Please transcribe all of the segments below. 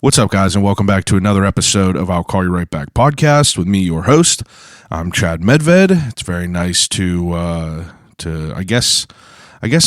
What's up, guys, and welcome back to another episode of I'll Call You Right Back podcast with me, your host. I'm Chad Medved. It's very nice to I guess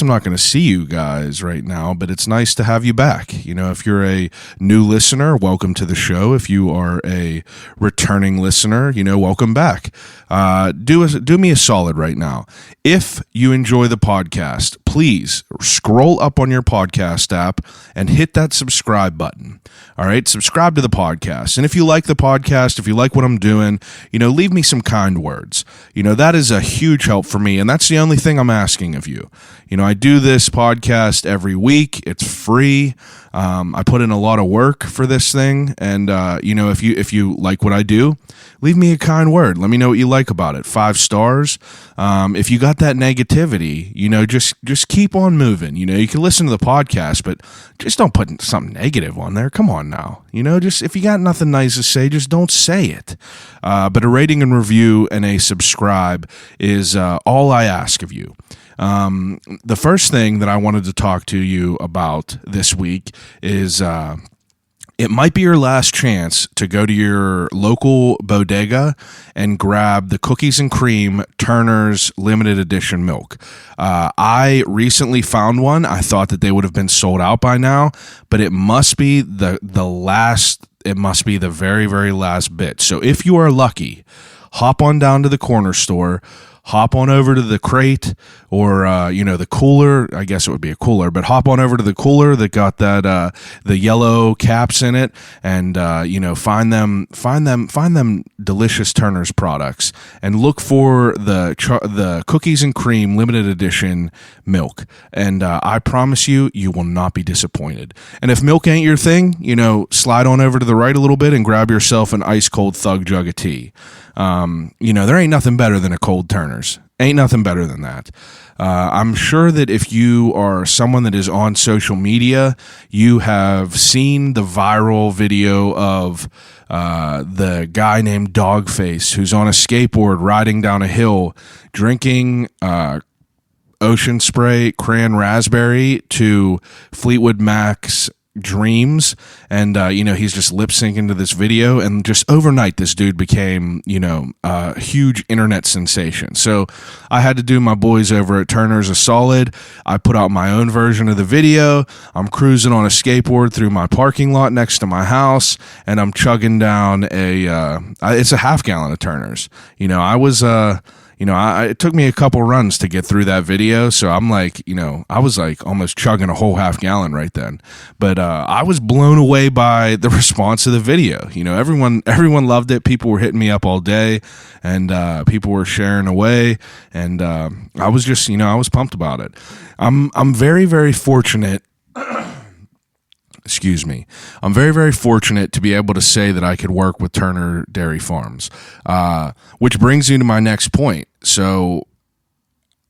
I'm not going to see you guys right now, but it's nice to have you back. You know, if you're a new listener, welcome to the show. If you are a returning listener, welcome back. Do me a solid right now. If you enjoy the podcast, please scroll up on your podcast app and hit that subscribe button. All right, subscribe to the podcast. And if you like the podcast, if you like what I'm doing, leave me some kind words. That is a huge help for me, and that's the only thing I'm asking of you. I do this podcast every week. It's free. I put in a lot of work for this thing, and if you like what I do, leave me a kind word. Let me know what you like about it. 5 stars. If you got that negativity, just keep on moving. You can listen to the podcast, but just don't put something negative on there. Come on now. Just if you got nothing nice to say, just don't say it. But a rating and review and a subscribe is all I ask of you. The first thing that I wanted to talk to you about this week is it might be your last chance to go to your local bodega and grab the cookies and cream Turner's limited edition milk. I recently found one. I thought that they would have been sold out by now, but it must be the last. It must be the very, very last bit. So if you are lucky, hop on down to the corner store. Hop on over to the crate or, the cooler. I guess it would be a cooler, but hop on over to the cooler that got that, the yellow caps in it and, find them delicious Turner's products and look for the cookies and cream limited edition milk. And, I promise you, you will not be disappointed. And if milk ain't your thing, slide on over to the right a little bit and grab yourself an ice cold Thug jug of tea. There ain't nothing better than a cold Turner's. Ain't nothing better than that. I'm sure that if you are someone that is on social media, you have seen the viral video of the guy named Dogface who's on a skateboard riding down a hill, drinking Ocean Spray Cran Raspberry to Fleetwood Mac's Dreams, and he's just lip syncing to this video, and just overnight this dude became a huge internet sensation. So I had to do my boys over at Turner's a solid. I put out my own version of the video. I'm cruising on a skateboard through my parking lot next to my house, and I'm chugging down it's a half gallon of Turner's. It took me a couple runs to get through that video, so I'm like, I was like almost chugging a whole half gallon right then. But I was blown away by the response of the video. Everyone loved it. People were hitting me up all day, and people were sharing away, and I was just, I was pumped about it. I'm very, very fortunate. Excuse me. I'm very, very fortunate to be able to say that I could work with Turner Dairy Farms, which brings me to my next point. So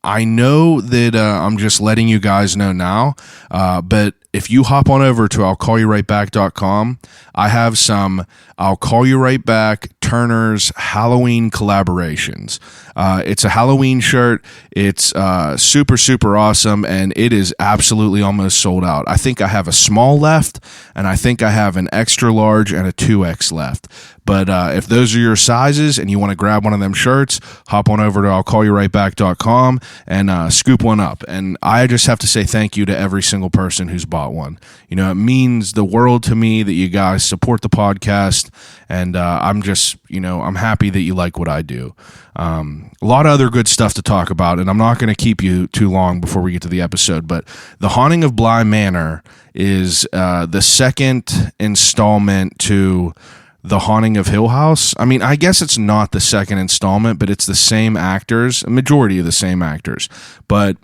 I know that I'm just letting you guys know now, but if you hop on over to I'llCallYouRightBack.com, I have some I'll Call You Right Back Turner's Halloween collaborations. It's a Halloween shirt. It's super, super awesome, and it is absolutely almost sold out. I think I have a small left, and I think I have an extra large and a 2X left. But if those are your sizes and you want to grab one of them shirts, hop on over to I'llCallYouRightBack.com and scoop one up. And I just have to say thank you to every single person who's bought one. It means the world to me that you guys support the podcast, and I'm just, I'm happy that you like what I do. A lot of other good stuff to talk about, and I'm not going to keep you too long before we get to the episode, but The Haunting of Bly Manor is the second installment to The Haunting of Hill House. I mean, I guess it's not the second installment, but it's the same actors, a majority of the same actors. But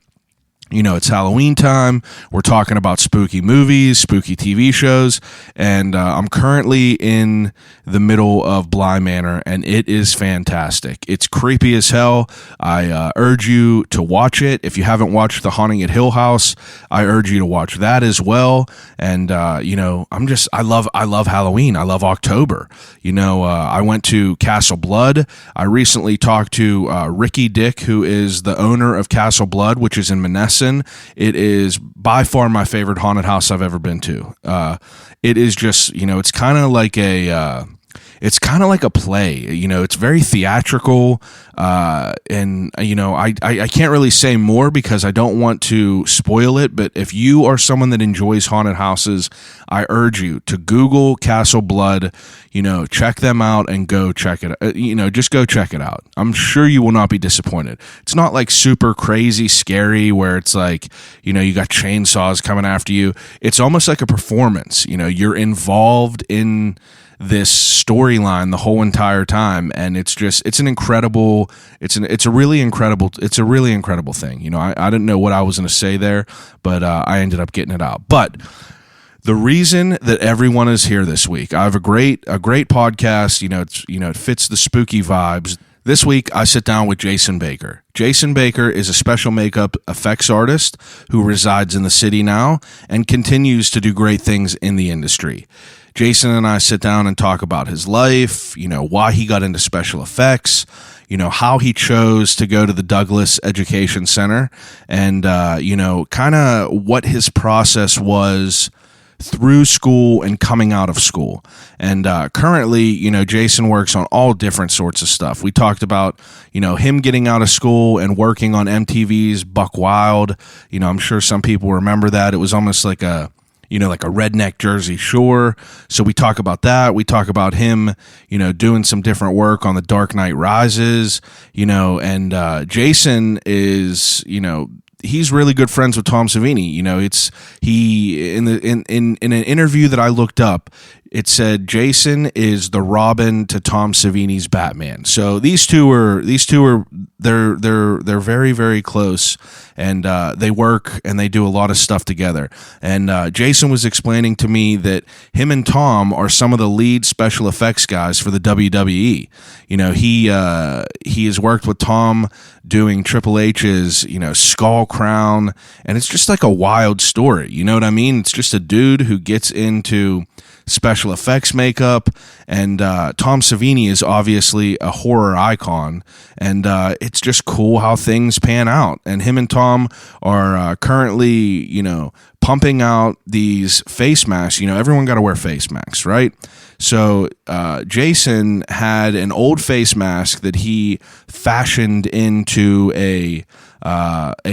it's Halloween time. We're talking about spooky movies, spooky TV shows, and I'm currently in the middle of Bly Manor, and it is fantastic. It's creepy as hell. I urge you to watch it. If you haven't watched The Haunting at Hill House, I urge you to watch that as well. And I love Halloween. I love October. I went to Castle Blood. I recently talked to Ricky Dick, who is the owner of Castle Blood, which is in Manessa. Wisconsin. It is by far my favorite haunted house I've ever been to. It is just, it's kind of like a play. It's very theatrical, and I can't really say more because I don't want to spoil it. But if you are someone that enjoys haunted houses, I urge you to Google Castle Blood. Check them out and go check it. Just go check it out. I'm sure you will not be disappointed. It's not like super crazy scary where it's like you got chainsaws coming after you. It's almost like a performance. You're involved in this storyline the whole entire time, and it's a really incredible thing. I didn't know what I was going to say there, but I ended up getting it out. But the reason that everyone is here this week, I have a great podcast. It fits the spooky vibes. This week, I sit down with Jason Baker. Jason Baker is a special makeup effects artist who resides in the city now and continues to do great things in the industry. Jason and I sit down and talk about his life, why he got into special effects, how he chose to go to the Douglas Education Center, and, kind of what his process was through school and coming out of school. And currently, Jason works on all different sorts of stuff. We talked about, him getting out of school and working on MTV's Buck Wild. I'm sure some people remember that. It was almost like a redneck Jersey Shore. So we talk about that. We talk about him, doing some different work on The Dark Knight Rises, and Jason is, he's really good friends with Tom Savini. In an interview that I looked up, it said Jason is the Robin to Tom Savini's Batman. So they're very, very close, and they work and they do a lot of stuff together. And Jason was explaining to me that him and Tom are some of the lead special effects guys for the WWE. He has worked with Tom doing Triple H's, Skull Crown, and it's just like a wild story. You know what I mean? It's just a dude who gets into special effects makeup, and Tom Savini is obviously a horror icon, and it's just cool how things pan out. And him and Tom are currently, pumping out these face masks. Everyone got to wear face masks, right? So Jason had an old face mask that he fashioned into a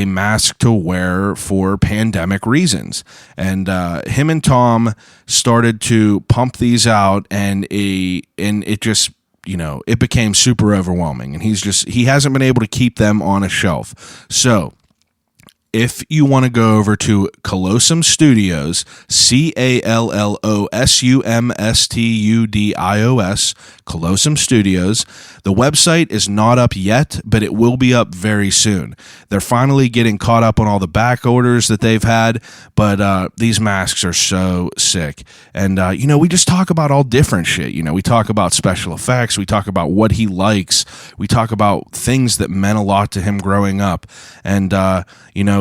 mask to wear for pandemic reasons, and him and Tom started to pump these out, and it just it became super overwhelming, and he hasn't been able to keep them on a shelf. So if you want to go over to Callosum Studios, Callosum Studios, Callosum Studios, the website is not up yet, but it will be up very soon. They're finally getting caught up on all the back orders that they've had, but these masks are so sick. And, we just talk about all different shit. We talk about special effects. We talk about what he likes. We talk about things that meant a lot to him growing up. And,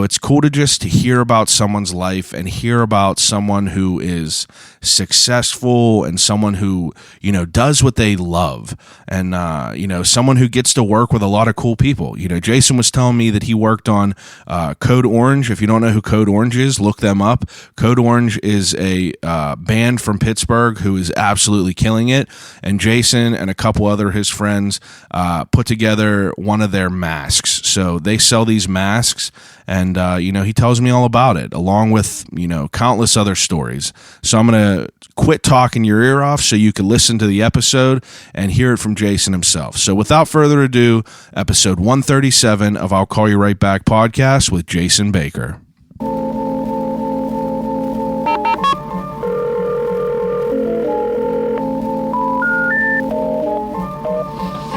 it's cool to just hear about someone's life and hear about someone who is successful and someone who, does what they love, and, someone who gets to work with a lot of cool people. Jason was telling me that he worked on Code Orange. If you don't know who Code Orange is, look them up. Code Orange is a band from Pittsburgh who is absolutely killing it. And Jason and a couple other his friends put together one of their masks. So they sell these masks, and he tells me all about it, along with countless other stories. So I'm gonna quit talking your ear off so you can listen to the episode and hear it from Jason himself. So without further ado, episode 137 of I'll Call You Right Back podcast with Jason Baker. I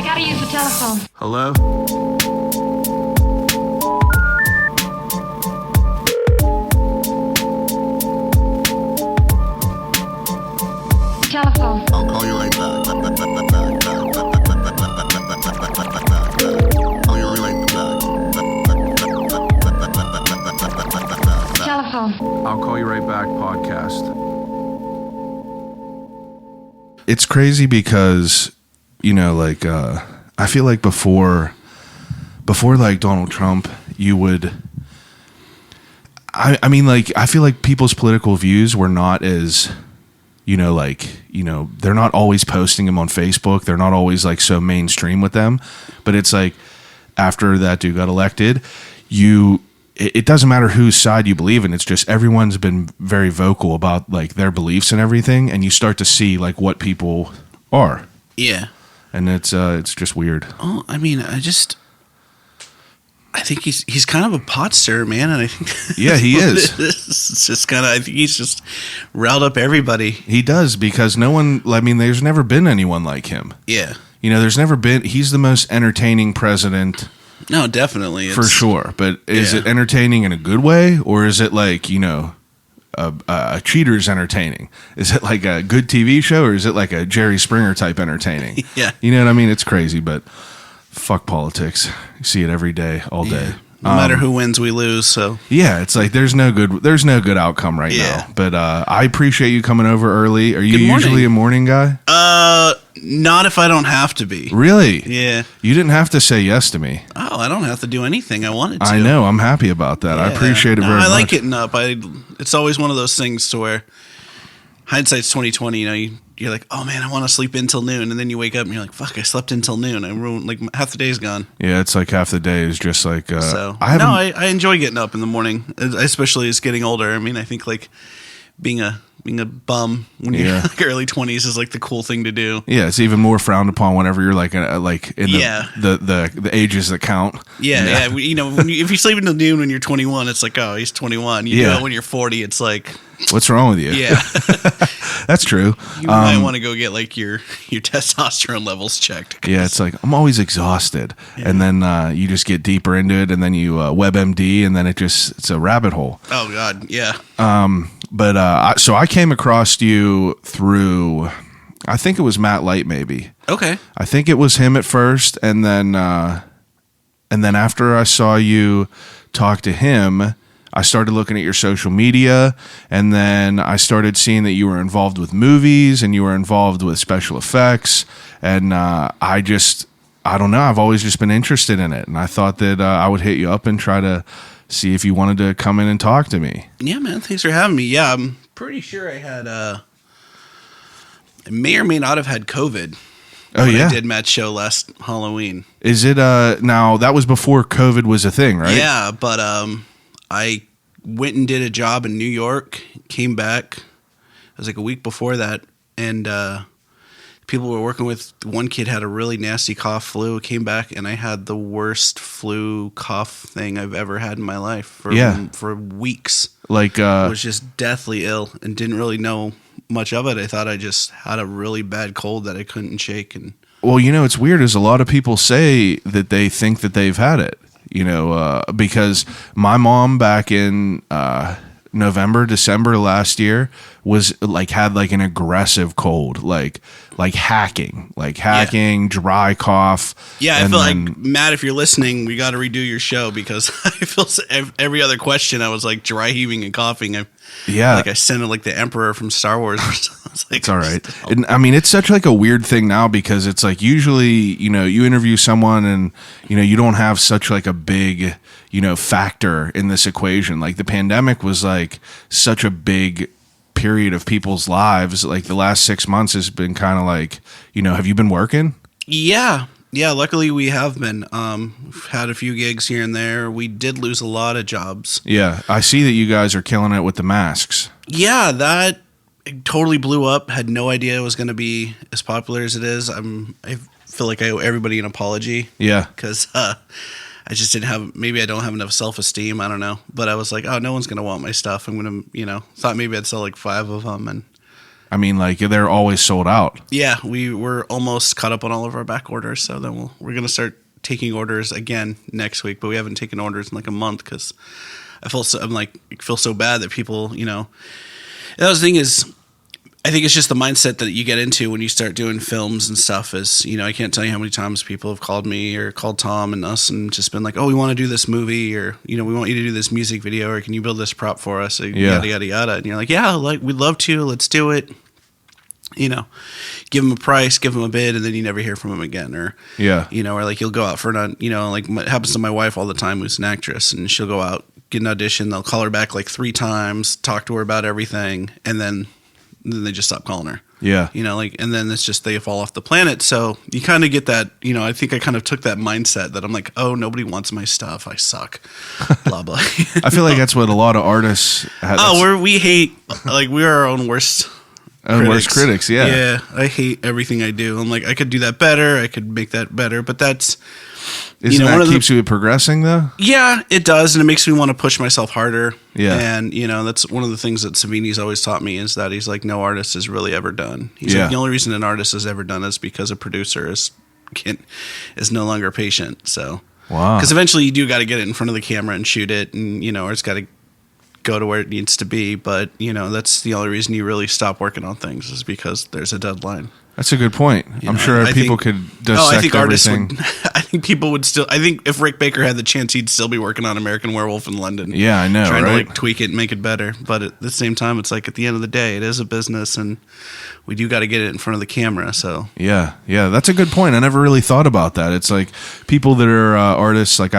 gotta use the telephone. Hello? Telephone. I'll call you right back. Call you right back. Telephone. I'll Call You Right Back podcast. It's crazy because, I feel like before like Donald Trump, you would I mean, like, I feel like people's political views were not as, they're not always posting them on Facebook. They're not always like so mainstream with them. But it's like after that dude got elected, it doesn't matter whose side you believe in. It's just everyone's been very vocal about like their beliefs and everything, and you start to see like what people are. Yeah, and it's just weird. Oh, I mean, I think he's kind of a pot stirrer, man, and I think he is. It's just kind of, I think he's just riled up everybody. He does, because no one. I mean, there's never been anyone like him. Yeah, there's never been. He's the most entertaining president. No, definitely. For sure. But is it entertaining in a good way, or is it like, a cheater's entertaining? Is it like a good TV show, or is it like a Jerry Springer type entertaining? Yeah. You know what I mean? It's crazy, but fuck politics. You see it every day, all day. No matter who wins, we lose. So yeah, it's like there's no good outcome right now. But I appreciate you coming over early. Are you usually a morning guy? Not if I don't have to be. Really? Yeah. You didn't have to say yes to me. Oh, I don't have to do anything I wanted to. I know. I'm happy about that. I appreciate it very much. I like getting up. It's always one of those things to where hindsight's 20/20. You're like, oh man, I want to sleep until noon, and then you wake up and you're like, fuck, I slept until noon. I ruined, like, half the day's gone. Yeah, it's like half the day is just like. I enjoy getting up in the morning, especially as getting older. I mean, I think like being a bum when you're like early 20s is like the cool thing to do. Yeah, it's even more frowned upon whenever you're like in the ages that count. Yeah. If you sleep until noon when you're 21, it's like, oh, he's 21. You do it when you're 40, it's like, what's wrong with you? Yeah. That's true. You might want to go get like your testosterone levels checked. Yeah, it's like I'm always exhausted, and then you just get deeper into it, and then you WebMD, and then it's a rabbit hole. Oh God, yeah. But so I came across you through, I think it was Matt Light, maybe. Okay. I think it was him at first, and then after I saw you talk to him, I started looking at your social media, and then I started seeing that you were involved with movies and you were involved with special effects, and I don't know, I've always just been interested in it, and I thought that I would hit you up and try to see if you wanted to come in and talk to me. Yeah, man, thanks for having me. Yeah, I'm pretty sure I had I may or may not have had COVID. Oh yeah, I did Matt's show last Halloween. Is it now that was before COVID was a thing, right? Yeah, but I went and did a job in New York, came back. It was like a week before that, and people were working with, one kid had a really nasty cough, flu, came back, and I had the worst flu cough thing I've ever had in my life for weeks. Like I was just deathly ill and didn't really know much of it. I thought I just had a really bad cold that I couldn't shake. And well, it's weird is a lot of people say that they think that they've had it. Because my mom back in November, December last year was like had like an aggressive cold, like hacking, dry cough. Yeah, I feel like, Matt, if you're listening, we got to redo your show, because I feel every other question I was like dry heaving and coughing. Like I sounded like the Emperor from Star Wars. It's all right. And, I mean, it's such like a weird thing now, because it's like usually, you interview someone and, you don't have such like a big, factor in this equation. Like the pandemic was like such a big period of people's lives. Like the last 6 months has been kind of like, have you been working? Yeah. Yeah, luckily we have been. We've had a few gigs here and there. We did lose a lot of jobs. Yeah, I see that you guys are killing it with the masks. Yeah, that totally blew up. Had no idea it was going to be as popular as it is. I feel like I owe everybody an apology. Yeah. Because I just didn't have, maybe I don't have enough self-esteem. I don't know. But I was like, oh, no one's going to want my stuff. I'm going to, thought maybe I'd sell like 5 of them. And I mean, like, they're always sold out. Yeah, we were almost caught up on all of our back orders, so then we're going to start taking orders again next week, but we haven't taken orders in like a month, because I feel so bad that people, that was the thing is, I think it's just the mindset that you get into when you start doing films and stuff is, I can't tell you how many times people have called me or called Tom and us and just been like, oh, we want to do this movie, or, we want you to do this music video, or can you build this prop for us? Or, yada, yada, yada. And you're like, yeah, like we'd love to, let's do it. Give them a price, give them a bid, and then you never hear from them again. Or, or like you'll go out for like it happens to my wife all the time, who's an actress, and she'll go out get an audition. They'll call her back like 3 times, talk to her about everything, and then they just stop calling her. Yeah. You know, like, and then it's just they fall off the planet. So you kind of get that, you know, I think I kind of took that mindset that I'm like, oh, nobody wants my stuff. I suck. Blah, blah. I feel like that's what a lot of artists have. We hate, like, we are our own worst worst critics, yeah. Yeah. I hate everything I do. I'm like, I could do that better. I could make that better. But that's, Isn't that keeps you progressing, though? Yeah, it does. And it makes me want to push myself harder. Yeah. And, you know, that's one of the things that Savini's always taught me is that he's like, no artist is really ever done. He's like, the only reason an artist is ever done is because a producer is no longer patient. So, wow. Because eventually you do got to get it in front of the camera and shoot it, and, you know, or it's got to go to where it needs to be. But, you know, that's the only reason you really stop working on things is because there's a deadline. That's a good point. I'm sure people could dissect everything. I think people would still. I think if Rick Baker had the chance, he'd still be working on American Werewolf in London. Yeah, I know, trying right? to like tweak it and make it better. But at the same time, it's like at the end of the day, it is a business, and we do got to get it in front of the camera. So yeah, that's a good point. I never really thought about that. It's like people that are artists, like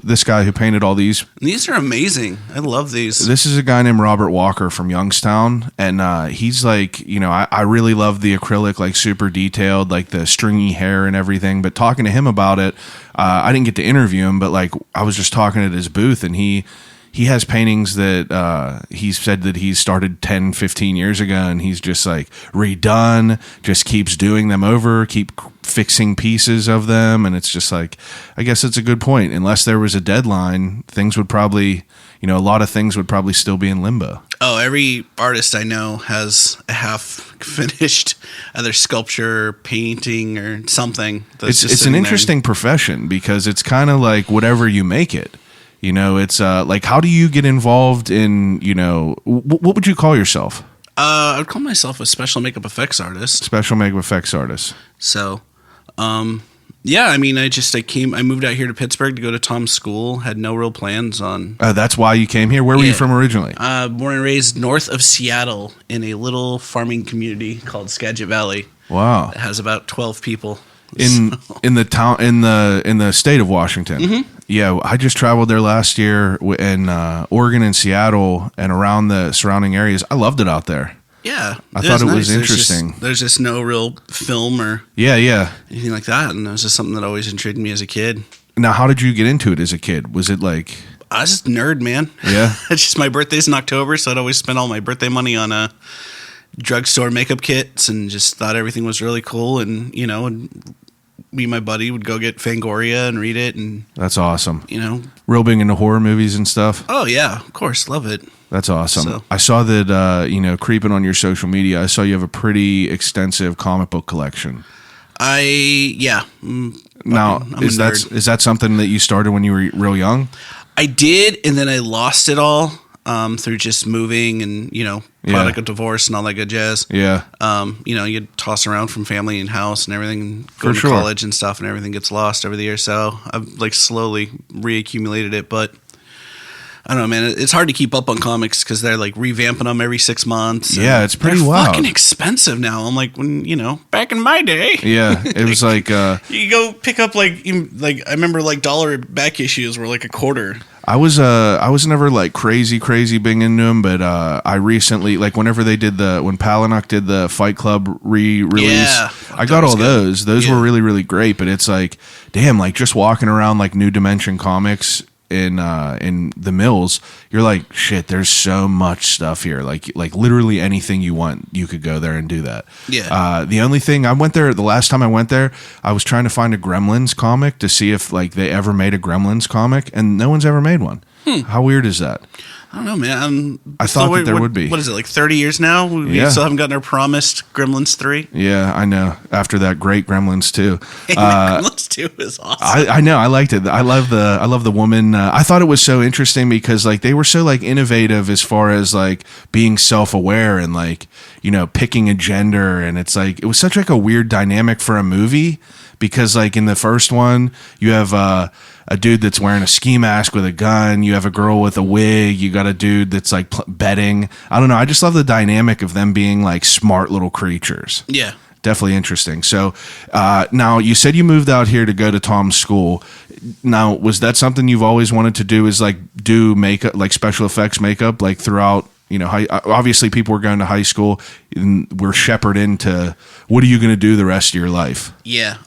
this guy who painted all these. These are amazing. I love these. This is a guy named Robert Walker from Youngstown, and he's like, you know, I really love the acrylic, like super detailed, like the stringy hair and everything. But talking to him about it, I didn't get to interview him, but like I was just talking at his booth, and he has paintings that he said that he started 10, 15 years ago, and he's just like redone, just keeps doing them over, keep fixing pieces of them. And it's just like, I guess it's a good point. Unless there was a deadline, things would probably, you know, a lot of things would probably still be in limbo. Oh, every artist I know has a half finished either sculpture, painting, or something. It's an interesting profession because it's kind of like whatever you make it. You know, it's like, how do you get involved in, you know, what would you call yourself? I would call myself a special makeup effects artist. Special makeup effects artist. So, yeah, I mean, I moved out here to Pittsburgh to go to Tom's school, had no real plans on. That's why you came here? Where were you from originally? Born and raised north of Seattle in a little farming community called Skagit Valley. Wow. It has about 12 people. In the state of Washington. Mm-hmm. Yeah, I just traveled there last year in Oregon and Seattle and around the surrounding areas. I loved it out there. Yeah, I thought it was interesting. There's just no real film or anything like that, and it was just something that always intrigued me as a kid. Now, how did you get into it as a kid? Was it like... I was just a nerd, man. Yeah? It's just my birthday's in October, so I'd always spend all my birthday money on drugstore makeup kits and just thought everything was really cool. And, you know, me and my buddy would go get Fangoria and read it. And that's awesome. You know, real big into horror movies and stuff. Oh, yeah, of course. Love it. That's awesome. So. I saw that, you know, creeping on your social media, I saw you have a pretty extensive comic book collection. Now, is that something that you started when you were real young? I did, and then I lost it all through just moving and, you know, product of divorce and all that good jazz. Yeah. You know, you toss around from family and house and everything, and go to college and stuff, and everything gets lost over the years. So I've like slowly reaccumulated it, but I don't know, man. It's hard to keep up on comics because they're like revamping them every 6 months. Yeah, it's pretty they're wild. Fucking expensive now. I'm like, when, you know, back in my day. Yeah, it was like you go pick up like I remember like dollar back issues were like a quarter. I was never like crazy big into them, but I recently, like whenever they did when Palahniuk did the Fight Club re-release, I got all those. Those were really, really great. But it's like, damn, like just walking around like New Dimension Comics in the mills, you're like, shit, there's so much stuff here. Like literally anything you want, you could go there and do that. Yeah. The only thing the last time I went there, I was trying to find a Gremlins comic to see if like they ever made a Gremlins comic, and no one's ever made one. How weird is that? I don't know, man. I thought that there would be. What is it, like 30 years now? We still haven't gotten our promised Gremlins 3? Yeah, I know. After that great Gremlins 2. Gremlins 2 is awesome. I know. I liked it. I love the woman. I thought it was so interesting because like they were so like innovative as far as like being self-aware and like, you know, picking a gender. And it's like, it was such like a weird dynamic for a movie because like in the first one, you have a dude that's wearing a ski mask with a gun. You have a girl with a wig. You got a dude that's like betting. I don't know. I just love the dynamic of them being like smart little creatures. Yeah. definitely interesting. So now you said you moved out here to go to Tom's school. Now, was that something you've always wanted to do, is like do makeup, like special effects makeup, like throughout, you know, obviously people were going to high school and we're shepherded into what are you going to do the rest of your life? Yeah.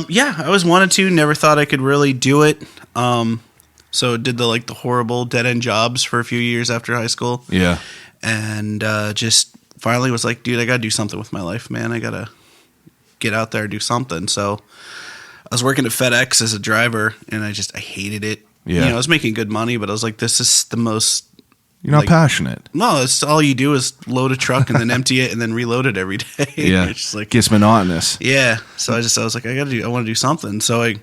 Yeah, I always wanted to, never thought I could really do it. So did the horrible dead end jobs for a few years after high school. Yeah. And just finally was like, dude, I got to do something with my life, man. I got to get out there and do something. So I was working at FedEx as a driver and I hated it. Yeah. You know, I was making good money, but I was like, this is the most. You're not passionate. No, it's all you do is load a truck and then empty it and then reload it every day. Yeah. It's just gets monotonous. Yeah. So I was like, I want to do something. So I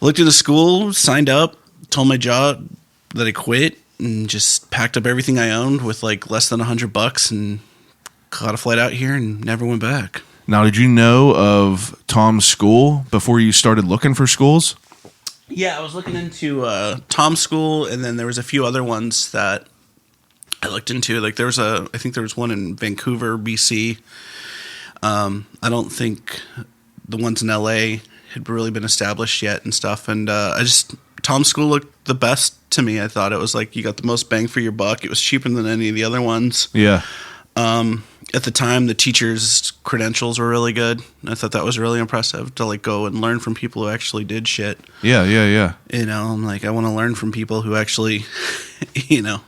looked into school, signed up, told my job that I quit, and just packed up everything I owned with less than $100 and caught a flight out here and never went back. Now, did you know of Tom's school before you started looking for schools? Yeah, I was looking into Tom's school, and then there was a few other ones that I looked into. I think there was one in Vancouver, BC. I don't think the ones in LA had really been established yet and stuff. And Tom's school looked the best to me. I thought it was you got the most bang for your buck. It was cheaper than any of the other ones. Yeah. At the time, the teachers' credentials were really good. I thought that was really impressive to go and learn from people who actually did shit. Yeah. You know, I'm I want to learn from people who actually, know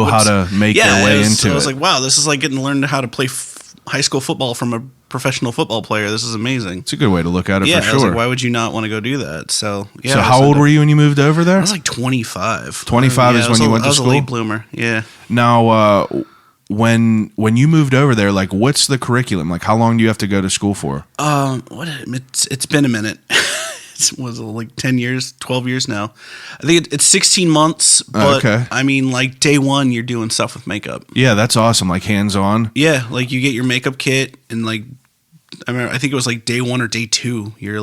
how to make their way into it. I was like, wow, this is getting to learn how to play high school football from a professional football player. This is amazing. It's a good way to look at it, for sure. I was like, why would you not want to go do that? So, yeah. So how old were you when you moved over there? I was 25. 25 is when you went to school? I was a late bloomer, yeah. Now, when you moved over there, what's the curriculum? How long do you have to go to school for? It's been a minute. Was it 10 years, 12 years now? I think it's 16 months, but okay. I mean, day one, you're doing stuff with makeup. Yeah, that's awesome. Hands-on. Yeah, you get your makeup kit, and I think it was day one or day two, you're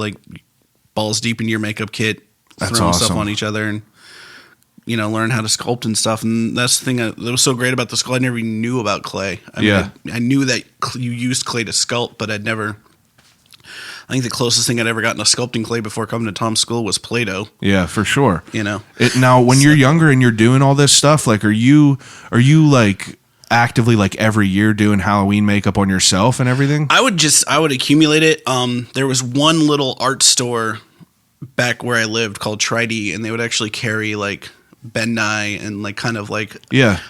balls deep in your makeup kit, that's throwing awesome. stuff on each other, and learn how to sculpt and stuff. And that's the thing that was so great about the school. I never even knew about clay. I knew that you used clay to sculpt, but I think the closest thing I'd ever gotten to sculpting clay before coming to Tom's school was Play-Doh. Yeah, for sure. Now, when you're younger and you're doing all this stuff, are you actively every year doing Halloween makeup on yourself and everything? I would accumulate it. There was one little art store back where I lived called Tri-D, and they would actually carry Ben Nye and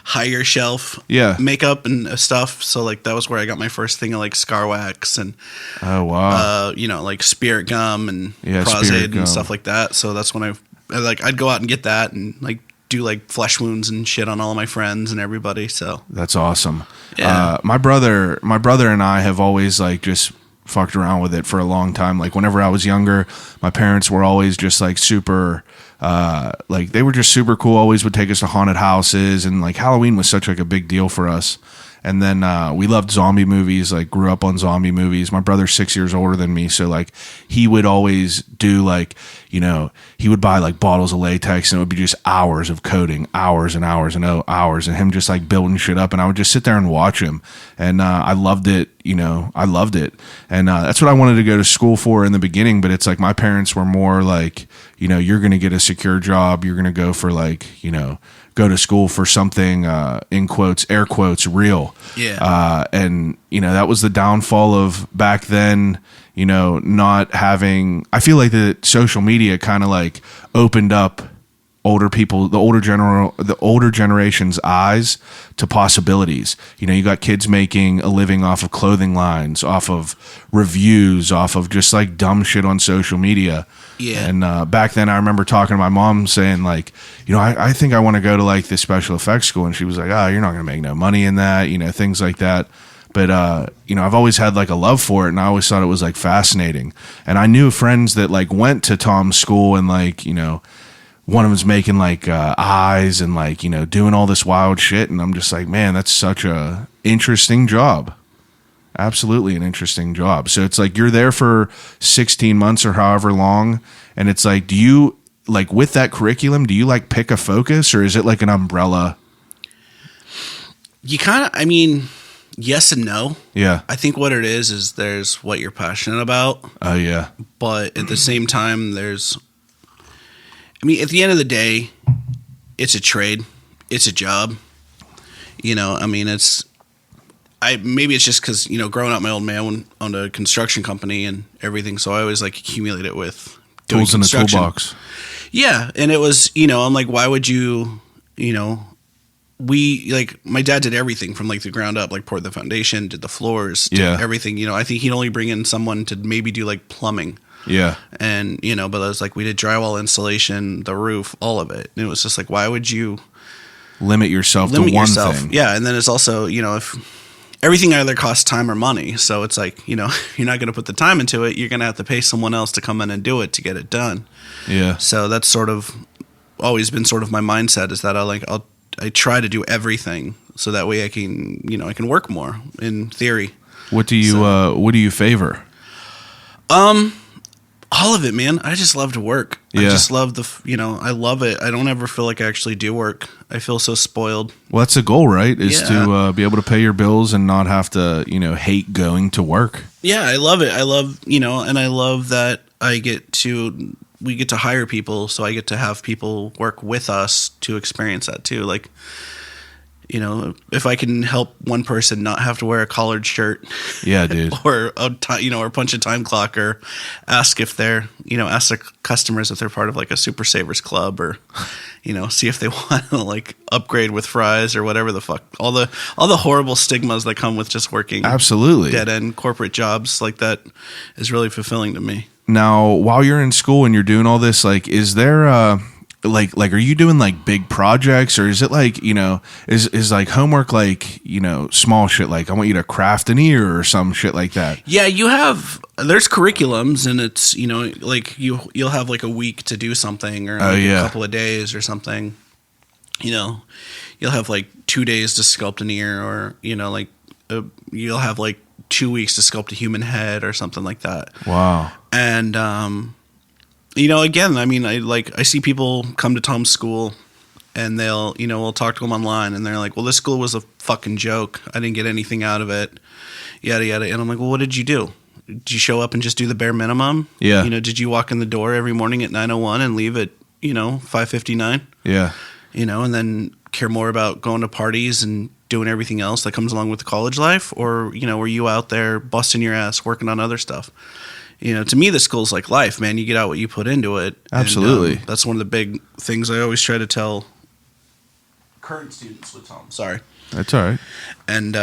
higher shelf makeup and stuff. So that was where I got my first thing of Scar Wax and oh wow, Spirit Gum and Prozaid and stuff like that. So that's when I'd go out and get that and do flesh wounds and shit on all of my friends and everybody. So that's awesome. Yeah. My brother and I have always just fucked around with it for a long time. Whenever I was younger, my parents were always just super they were just super cool, always would take us to haunted houses, and Halloween was such a big deal for us. And then we loved zombie movies, grew up on zombie movies. My brother's 6 years older than me, so he would always do he would buy bottles of latex, and it would be just hours of coding, hours and hours and hours, and him just building shit up, and I would just sit there and watch him, and I loved it. I loved it, and that's what I wanted to go to school for in the beginning. But it's my parents were more you're going to get a secure job, you're going to go for go to school for something, in quotes, air quotes, real. Yeah. And, that was the downfall of back then, not having, I feel that social media kind of opened up older people, the older generation's eyes to possibilities. You got kids making a living off of clothing lines, off of reviews, off of just dumb shit on social media. Yeah. And back then I remember talking to my mom saying I think I want to go to this special effects school, and she was like, you're not going to make no money in that, things like that. But I've always had a love for it, and I always thought it was fascinating. And I knew friends that went to Tom's school, and one of them's making eyes and doing all this wild shit, and I'm just man, that's such a interesting job. Absolutely an interesting job. So it's you're there for 16 months or however long, and it's do you with that curriculum, do you pick a focus, or is it an umbrella? You kind of, I mean, Yes and no. Yeah. I think what it is there's what you're passionate about, Oh, yeah. but at the same time, I mean, at the end of the day, it's a trade. It's a job. You know, I mean, maybe it's just because, you know, growing up, my old man owned a construction company and everything, so I always like accumulate it with doing Tools in the construction. toolbox. Yeah, and it was, you know, I'm like, why would you, you know, my dad did everything from like the ground up, like poured the foundation, did the floors, did everything. You know, I think he'd only bring in someone to maybe do like plumbing. Yeah. And, you know, but I was like, we did drywall installation, the roof, all of it. And it was just like, why would you limit yourself to one thing? Yeah. And then it's also, you know, if everything either costs time or money. So it's like, you know, you're not going to put the time into it. You're going to have to pay someone else to come in and do it to get it done. Yeah. So that's sort of always been sort of my mindset, is that I try to do everything so that way I can work more in theory. What do you favor? All of it, man. I just love to work. Yeah. I just love I love it. I don't ever feel like I actually do work. I feel so spoiled. Well, that's the goal, right? Is Yeah. to be able to pay your bills and not have to, hate going to work. Yeah, I love it. I love, and I love that we get to hire people, so I get to have people work with us to experience that too. Like, if I can help one person not have to wear a collared shirt, yeah, dude, or or punch a time clock, or ask if they're, ask their customers if they're part of like a Super Savers Club, or, see if they want to like upgrade with fries or whatever the fuck. All the horrible stigmas that come with just working absolutely dead end corporate jobs like that is really fulfilling to me. Now, while you're in school and you're doing all this, like, is there like are you doing like big projects, or is it like, is like homework like, small shit, like I want you to craft an ear or some shit like that? Yeah, there's curriculums, and it's, like you'll have like a week to do something, or a couple of days or something. You'll have like 2 days to sculpt an ear, or you'll have like 2 weeks to sculpt a human head or something like that. Wow. And again, I mean, I see people come to Tom's school, and we'll talk to them online, and they're like, well, this school was a fucking joke. I didn't get anything out of it, yada, yada. And I'm like, well, what did you do? Did you show up and just do the bare minimum? Yeah. Did you walk in the door every morning at 9:01 and leave at, 5:59? Yeah. And then care more about going to parties and doing everything else that comes along with the college life? Or, were you out there busting your ass working on other stuff? To me, the school's like life, man. You get out what you put into it. Absolutely. And, that's one of the big things I always try to tell current students with Tom. Sorry. That's all right. And,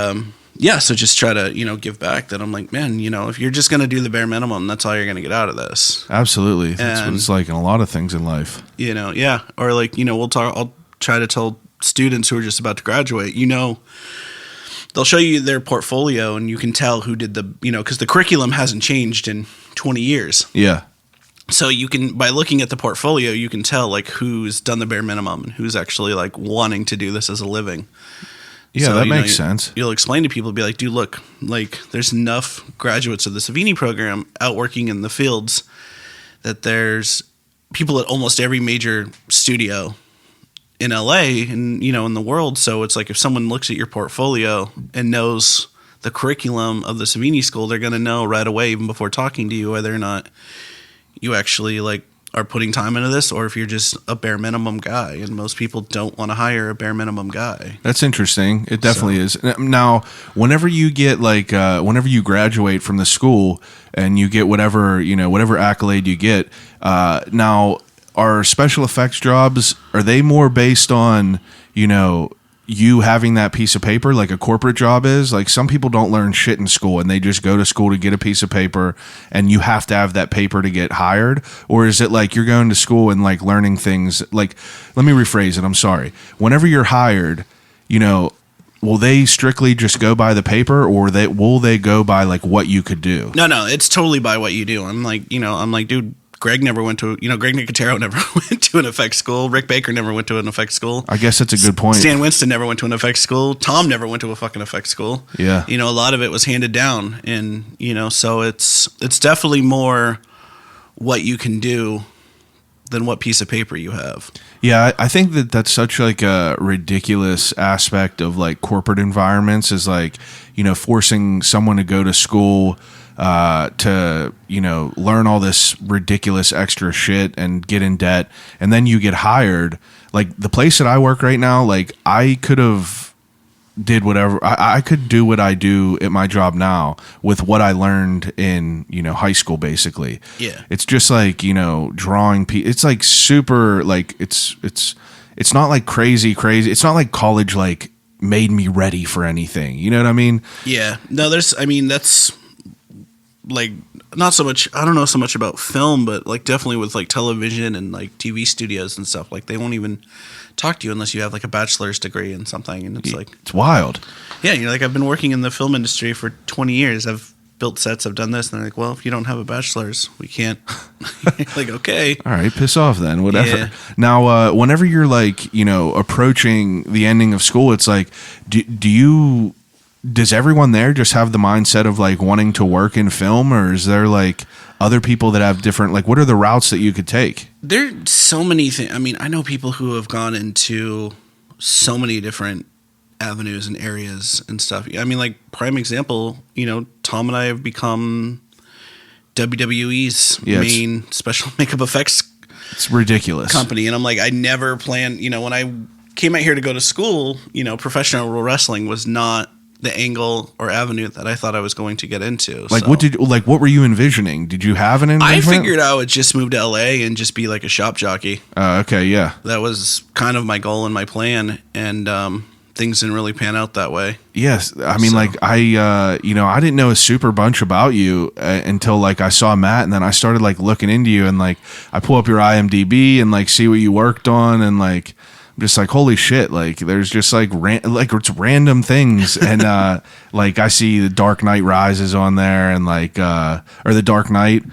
so just try to, give back. That I'm like, man, if you're just going to do the bare minimum, that's all you're going to get out of this. Absolutely. That's what it's like in a lot of things in life. Yeah. Or like, I'll try to tell students who are just about to graduate, they'll show you their portfolio, and you can tell who did the, because the curriculum hasn't changed in 20 years. Yeah. So you can, by looking at the portfolio, you can tell like who's done the bare minimum and who's actually like wanting to do this as a living. Yeah, So, that makes sense. You'll explain to people, be like, dude, look, like there's enough graduates of the Savini program out working in the fields that there's people at almost every major studio in LA and, in the world. So it's like if someone looks at your portfolio and knows the curriculum of the Savini school, they're going to know right away, even before talking to you, whether or not you actually like are putting time into this, or if you're just a bare minimum guy. And most people don't want to hire a bare minimum guy. That's interesting. It definitely is. Now, whenever you get like, whenever you graduate from the school and you get whatever accolade you get, now, are special effects jobs, are they more based on, you having that piece of paper like a corporate job is? Like some people don't learn shit in school and they just go to school to get a piece of paper, and you have to have that paper to get hired? Or is it like you're going to school and like learning things? Like, let me rephrase it. I'm sorry. Whenever you're hired, will they strictly just go by the paper, or will they go by like what you could do? No, it's totally by what you do. I'm like, dude, Greg never went to, Greg Nicotero never went to an effects school. Rick Baker never went to an effects school. I guess that's a good point. Stan Winston never went to an effects school. Tom never went to a fucking effects school. Yeah. A lot of it was handed down. And, so it's definitely more what you can do than what piece of paper you have. Yeah, I think that that's such like a ridiculous aspect of like corporate environments is like, forcing someone to go to school to, learn all this ridiculous extra shit and get in debt. And then you get hired. Like the place that I work right now, like I could have did whatever I could do what I do at my job now with what I learned in high school basically. Yeah, it's just like drawing it's like super like it's not like crazy it's not like college like made me ready for anything, you know what I mean? Yeah, no, that's like not so much, I don't know so much about film, but like definitely with like television and like TV studios and stuff, like they won't even talk to you unless you have like a bachelor's degree in something, and it's wild. Yeah, like I've been working in the film industry for 20 years. I've built sets, I've done this, and they're like, well, if you don't have a bachelor's, we can't. Like, okay, all right, piss off then, whatever. Yeah. Now whenever you're like approaching the ending of school, it's like does everyone there just have the mindset of like wanting to work in film, or is there like other people that have different, like what are the routes that you could take? There's so many things. I mean, I know people who have gone into so many different avenues and areas and stuff. I mean, like prime example, Tom and I have become WWE's main special makeup effects. It's ridiculous company. And I'm like, I never planned, when I came out here to go to school, professional wrestling was not the angle or avenue that I thought I was going to get into. Like, so. what were you envisioning? Did you have an I envisionment? figured I would just move to LA and just be like a shop jockey. Okay, yeah. That was kind of my goal and my plan, and things didn't really pan out that way. Yes, I mean, like I didn't know a super bunch about you until like I saw Matt, and then I started like looking into you, and like I pull up your IMDb and like see what you worked on, and like I'm just like, holy shit, like there's just like it's random things, and like I see the Dark Knight Rises on there, and like or the Dark Knight.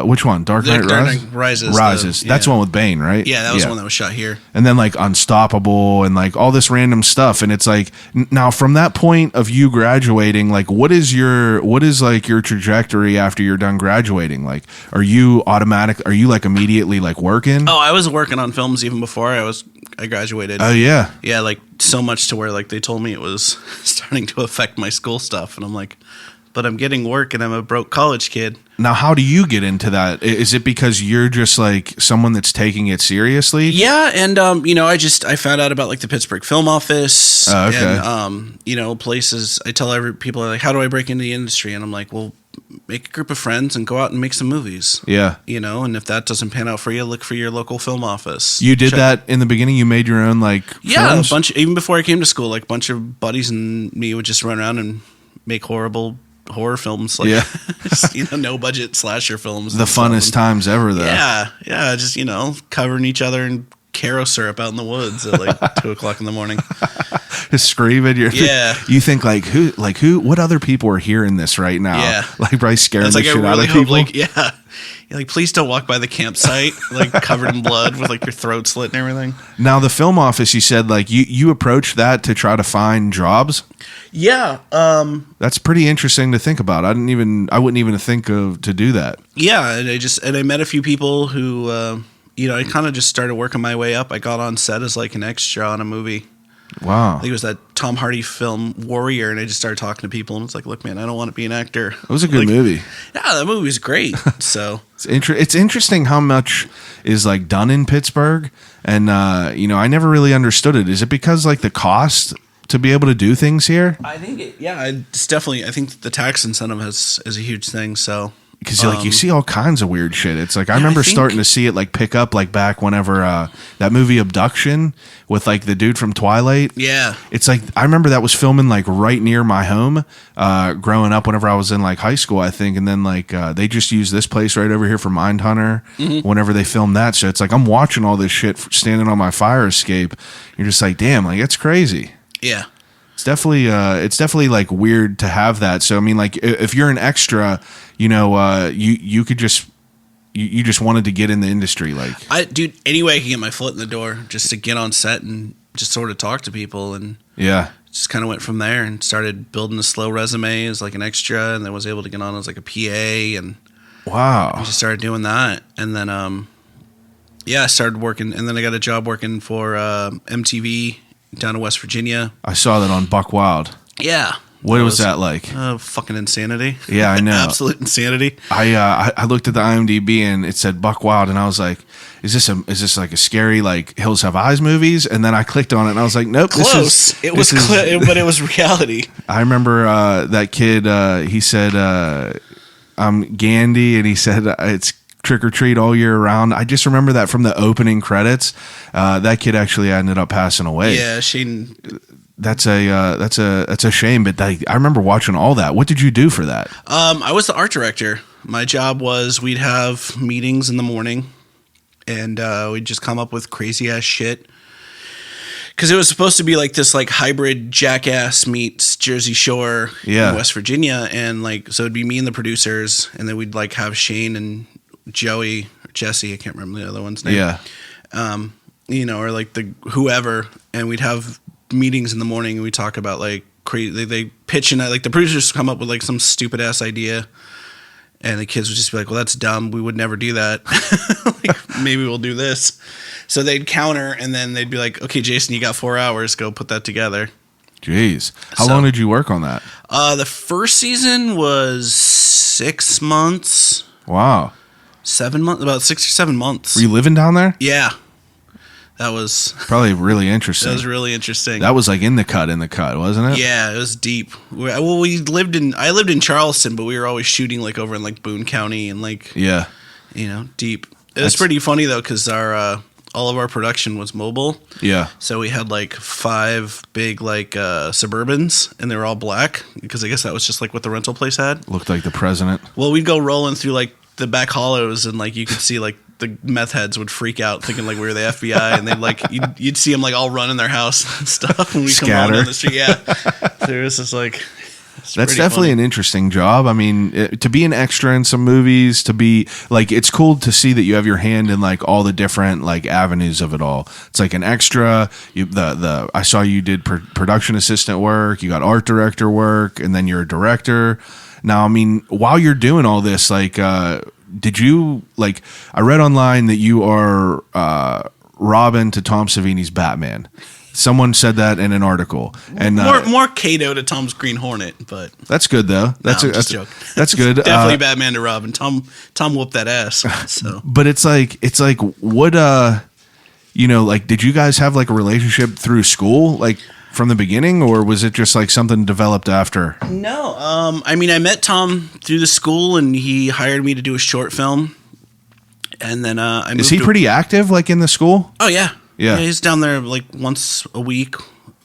Which one? Dark Knight Rises. That's the one with Bane, right? Yeah, that was the one that was shot here. And then like Unstoppable and like all this random stuff. And it's like, now from that point of you graduating, like what is like your trajectory after you're done graduating? Like, are you like immediately like working? Oh, I was working on films even before I graduated. Oh yeah. Yeah, like so much to where like they told me it was starting to affect my school stuff. And I'm like, but I'm getting work and I'm a broke college kid. Now, how do you get into that? Is it because you're just like someone that's taking it seriously? Yeah, and I found out about like the Pittsburgh Film Office and places. I tell people like, how do I break into the industry? And I'm like, well, make a group of friends and go out and make some movies. Yeah, and if that doesn't pan out for you, look for your local film office. You did that in the beginning. You made your own like films? A bunch. Even before I came to school, like a bunch of buddies and me would just run around and make horrible horror films, like no budget slasher films. The funnest times ever, though. Yeah, just covering each other in Caro syrup out in the woods at like 2:00 in the morning. Just screaming. You think who? What other people are hearing this right now? Yeah, like probably scaring the shit out of people. You're like, please don't walk by the campsite like covered in blood with like your throat slit and everything. Now the film office, you said like you approached that to try to find jobs. Yeah, that's pretty interesting to think about. I wouldn't even think of to do that. Yeah, and I met a few people who I kind of just started working my way up. I got on set as like an extra on a movie. Wow. I think it was that Tom Hardy film Warrior, and I just started talking to people, and it's like, look, man, I don't want to be an actor. It was a good movie. Yeah, that movie was great. So it's interesting how much is like done in Pittsburgh, and I never really understood it. Is it because like the cost to be able to do things here? I think it's definitely. I think the tax incentive is a huge thing. So. Because you see all kinds of weird shit. It's like I remember starting to see it like pick up like back whenever that movie Abduction with like the dude from Twilight. Yeah, it's like I remember that was filming like right near my home growing up. Whenever I was in like high school, I think, and then like they just used this place right over here for Mindhunter. Mm-hmm. Whenever they filmed that, so it's like I'm watching all this shit standing on my fire escape. You're just like, damn, like it's crazy. Yeah. It's definitely like weird to have that. So I mean, like if you're an extra, you could just you just wanted to get in the industry, like any way I could get my foot in the door, just to get on set and just sort of talk to people, and just kind of went from there and started building a slow resume as like an extra, and then was able to get on as like a PA, and wow, I just started doing that, and then Yeah, I started working, and then I got a job working for MTV down in West Virginia. I saw that on Buck Wild. Yeah. What was that like? Fucking insanity. Yeah, I know. Absolute insanity. I looked at the IMDb and it said Buck Wild, and I was like, is this like a scary like Hills Have Eyes movies? And then I clicked on it and I was like, nope. Close. But it was reality. I remember that kid. He said, "I'm Gandhi," and he said it's trick or treat all year round. I just remember that from the opening credits. That kid actually ended up passing away. Yeah, Shane. That's a shame. But I remember watching all that. What did you do for that? I was the art director. My job was we'd have meetings in the morning, and we'd just come up with crazy ass shit. Because it was supposed to be like this like hybrid Jackass meets Jersey Shore in West Virginia, and like so it'd be me and the producers, and then we'd like have Shane and Joey or Jesse, I can't remember the other one's name. Yeah. Or like the whoever, and we'd have meetings in the morning and we talk about like crazy. They pitch and like the producers come up with like some stupid ass idea, and the kids would just be like, "Well, that's dumb. We would never do that. Like, maybe we'll do this." So they'd counter, and then they'd be like, "Okay, Jason, you got 4 hours. Go put that together." Jeez, how long did you work on that? The first season was 6 months. Wow. 7 months, about 6 or 7 months. Were you living down there? Yeah. That was probably really interesting. That was really interesting. That was like in the cut, wasn't it? Yeah, it was deep. I lived in Charleston, but we were always shooting like over in like Boone County and like deep. It was pretty funny though because our all of our production was mobile. Yeah. So we had like 5 big like Suburbans, and they were all black because I guess that was just like what the rental place had. Looked like the president. Well, we'd go rolling through like the back hollows, and like you could see like the meth heads would freak out thinking like we were the FBI, and they'd like you'd see them like all run in their house and stuff when we come rolling down the street. Yeah. So it was just like that's definitely an interesting job. I mean, to be an extra in some movies, to be like, it's cool to see that you have your hand in like all the different like avenues of it all. It's like an extra. I saw you did production assistant work, you got art director work, and then you're a director. Now, I mean, while you're doing all this, like, did you like? I read online that you are Robin to Tom Savini's Batman. Someone said that in an article, and more Kato to Tom's Green Hornet, but that's good though. That's a joke. That's good. Definitely Batman to Robin. Tom whooped that ass. So, but it's like what like, did you guys have like a relationship through school, like from the beginning, or was it just like something developed after? No, I mean, I met Tom through the school, and he hired me to do a short film, and then I moved. Is he pretty active, like in the school? Oh yeah. Yeah, he's down there like once a week.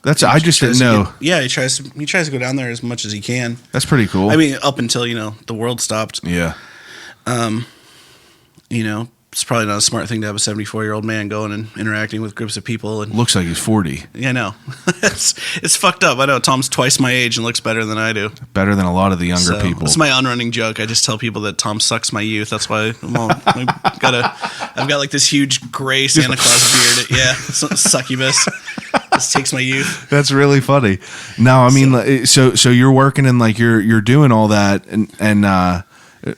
I just didn't know. He tries to go down there as much as he can. That's pretty cool. I mean, up until the world stopped. Yeah. It's probably not a smart thing to have a 74-year-old man going and interacting with groups of people. And looks like he's 40. Yeah, I know. It's fucked up. I know Tom's twice my age and looks better than I do. Better than a lot of the younger people. It's my unrunning joke. I just tell people that Tom sucks my youth. That's why I've got like this huge gray Santa Claus beard. Yeah, succubus. This takes my youth. That's really funny. Now, I mean, so you're working and like you're doing all that, and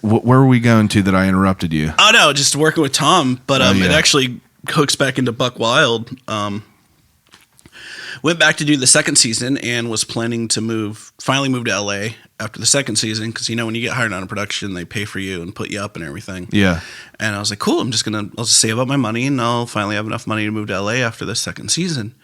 where are we going to that I interrupted you? Oh no, just working with Tom. But it actually hooks back into Buck Wild. Went back to do the second season and was planning to finally move to LA after the second season, because when you get hired on a production, they pay for you and put you up and everything. Yeah. And I was like, cool, I'll just save up my money and I'll finally have enough money to move to LA after the second season.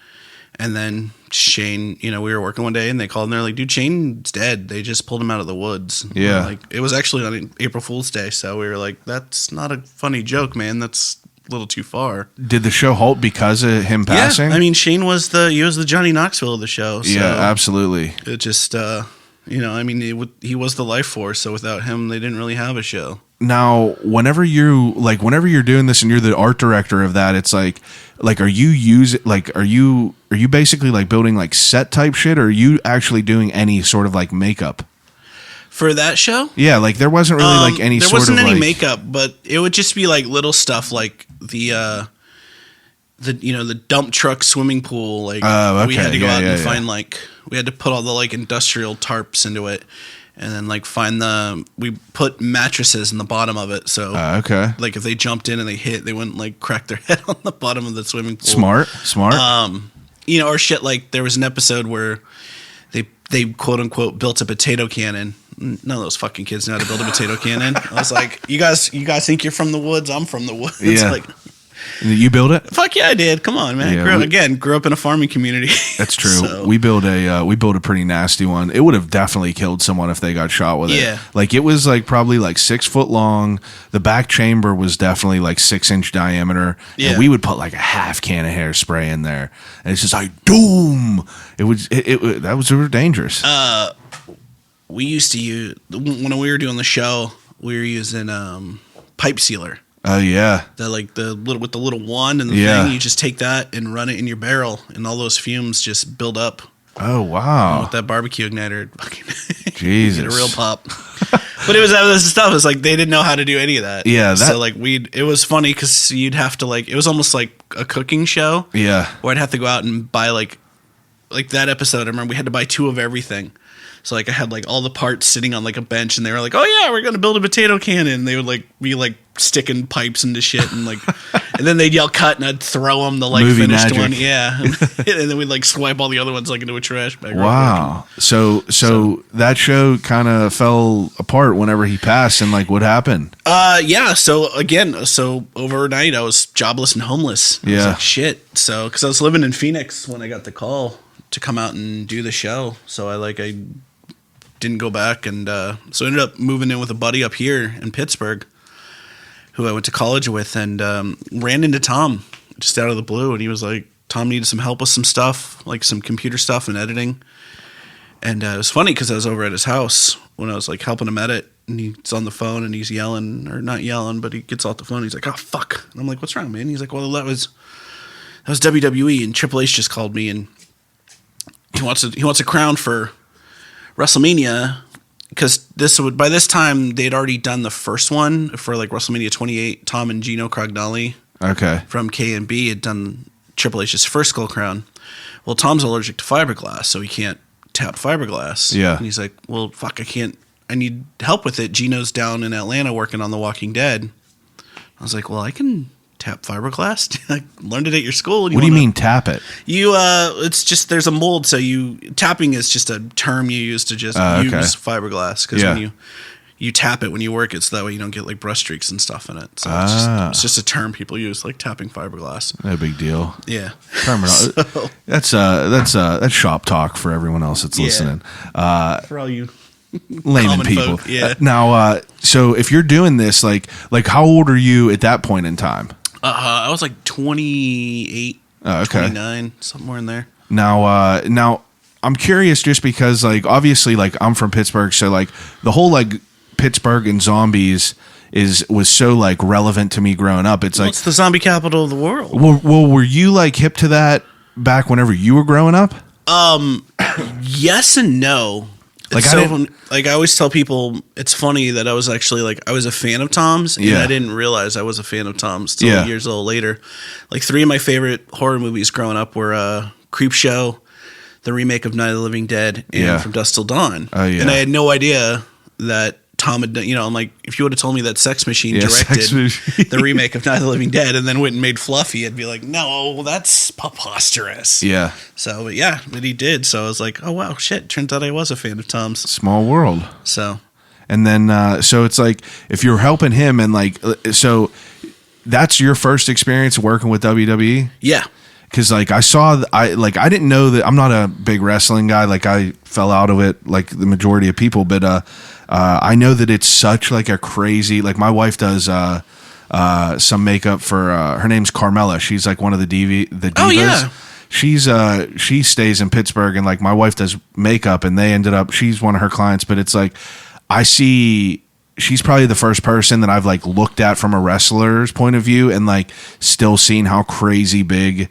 And then Shane, we were working one day and they called and they're like, dude, Shane's dead. They just pulled him out of the woods. Yeah. Like, it was actually on April Fool's Day. So we were like, that's not a funny joke, man. That's a little too far. Did the show halt because of him passing? Yeah. I mean, Shane was the Johnny Knoxville of the show. So yeah, absolutely. It just, he was the life force. So without him, they didn't really have a show. Now, whenever you're doing this and you're the art director of that, it's like are you basically like building like set type shit, or are you actually doing any sort of like makeup for that show? Yeah, like there wasn't really like any sort of there wasn't any like makeup, but it would just be like little stuff like the dump truck swimming pool. Like we had to go out and find like we had to put all the like industrial tarps into it. and then like we put mattresses in the bottom of it, so Okay. like if they jumped in and they hit, they wouldn't like crack their head on the bottom of the swimming pool. Smart. You know, or shit like there was an episode where they quote unquote built a potato cannon. None of those fucking kids know how to build a potato cannon. I was like, you guys think you're from the woods? I'm from the woods. Yeah. Like, You build it? fuck yeah, I did. Come on, man. Yeah, I grew up in a farming community. That's true. So- We built a pretty nasty one. It would have definitely killed someone if they got shot with it. Yeah. Like it was like probably like 6 foot long. The back chamber was definitely like 6-inch diameter. Yeah. And we would put like a half can of hairspray in there, and it's just like doom. That was super dangerous. We used to use when we were doing the show. We were using pipe sealer. Oh yeah. The little wand and the Yeah. thing. You just take that and run it in your barrel, and all those fumes just build up. Oh wow. With that barbecue igniter, fucking Jesus. get a real pop. But it was that was the stuff. It's like they didn't know how to do any of that. Yeah, so like it was funny because you'd have to like it was almost like a cooking show. Yeah. Where I'd have to go out and buy like that episode. I remember we had to buy 2 of everything. So like I had like all the parts sitting on like a bench, and they were like, "Oh yeah, we're gonna build a potato cannon." And they would like be like sticking pipes into shit, and like, and then they'd yell cut, and I'd throw them the like Movie finished magic. one, yeah, and then we'd like swipe all the other ones like into a trash bag. real Wow. So that show kind of fell apart whenever he passed, and like what happened? quick. Yeah. So overnight I was jobless and homeless. I was Yeah. like, shit. So because I was living in Phoenix when I got the call to come out and do the show, so I didn't go back, and so I ended up moving in with a buddy up here in Pittsburgh who I went to college with, and ran into Tom just out of the blue, and he was like, Tom needed some help with some stuff, like some computer stuff and editing. And it was funny because I was over at his house when I was like helping him edit, and he's on the phone and he's yelling, or not yelling, but he gets off the phone and he's like, "Oh fuck." And I'm like, "What's wrong, man?" He's like, "Well, that was WWE, and Triple H just called me, and he wants a crown for WrestleMania, because by this time they'd already done the first one for like WrestleMania 28. Tom and Gino Crognali Okay. from K&B had done Triple H's first Skull Crown. Well, Tom's allergic to fiberglass, so he can't tap fiberglass. Yeah. And he's like, "Well, fuck, I need help with it. Gino's down in Atlanta working on The Walking Dead." I was like, "Well, I can tap fiberglass. I learned it at your school." What do you mean tap it? It's just there's a mold, so tapping is just a term you use to just Okay. use fiberglass, because Yeah. when you tap it when you work, it's that way you don't get like brush streaks and stuff in it. So it's just a term people use, like tapping fiberglass. No big deal. Yeah. Terminal. That's shop talk for everyone else that's Yeah. listening. For all you Layman common people. folk, yeah. Now, so if you're doing this, like how old are you at that point in time? I was like 28, Oh, okay. 29, somewhere in there. Now I'm curious, just because like obviously like I'm from Pittsburgh, so like the whole like Pittsburgh and zombies was so like relevant to me growing up. It's like, It's the zombie capital of the world. well, were you like hip to that back whenever you were growing up? Yes and no. Like, It's I so, I always tell people, it's funny that I was actually I was a fan of Tom's, and Yeah. I didn't realize I was a fan of Tom's till Yeah. years a little later. Like 3 of my favorite horror movies growing up were Creepshow, the remake of Night of the Living Dead, and Yeah. From Dusk Till Dawn. Oh, yeah. And I had no idea that Tom had done, I'm like, if you would have told me that Sex Machine Yeah, directed Sex Machine. the remake of Night of the Living Dead and then went and made Fluffy, I'd be like, no, that's preposterous. Yeah. So, but he did. So I was like, oh, wow, shit. Turns out I was a fan of Tom's. Small world. So, And then, so it's like, if you're helping him and like, so that's your first experience working with WWE? yeah. Because like I didn't know that. I'm not a big wrestling guy. Like I fell out of it like the majority of people, but I know that it's such like a crazy. Like my wife does some makeup for her name's Carmela. She's like one of the divas. Oh, yeah. She stays in Pittsburgh, and like my wife does makeup, and she's one of her clients. But it's like I see. She's probably the first person that I've like looked at from a wrestler's point of view and like still seen how crazy big,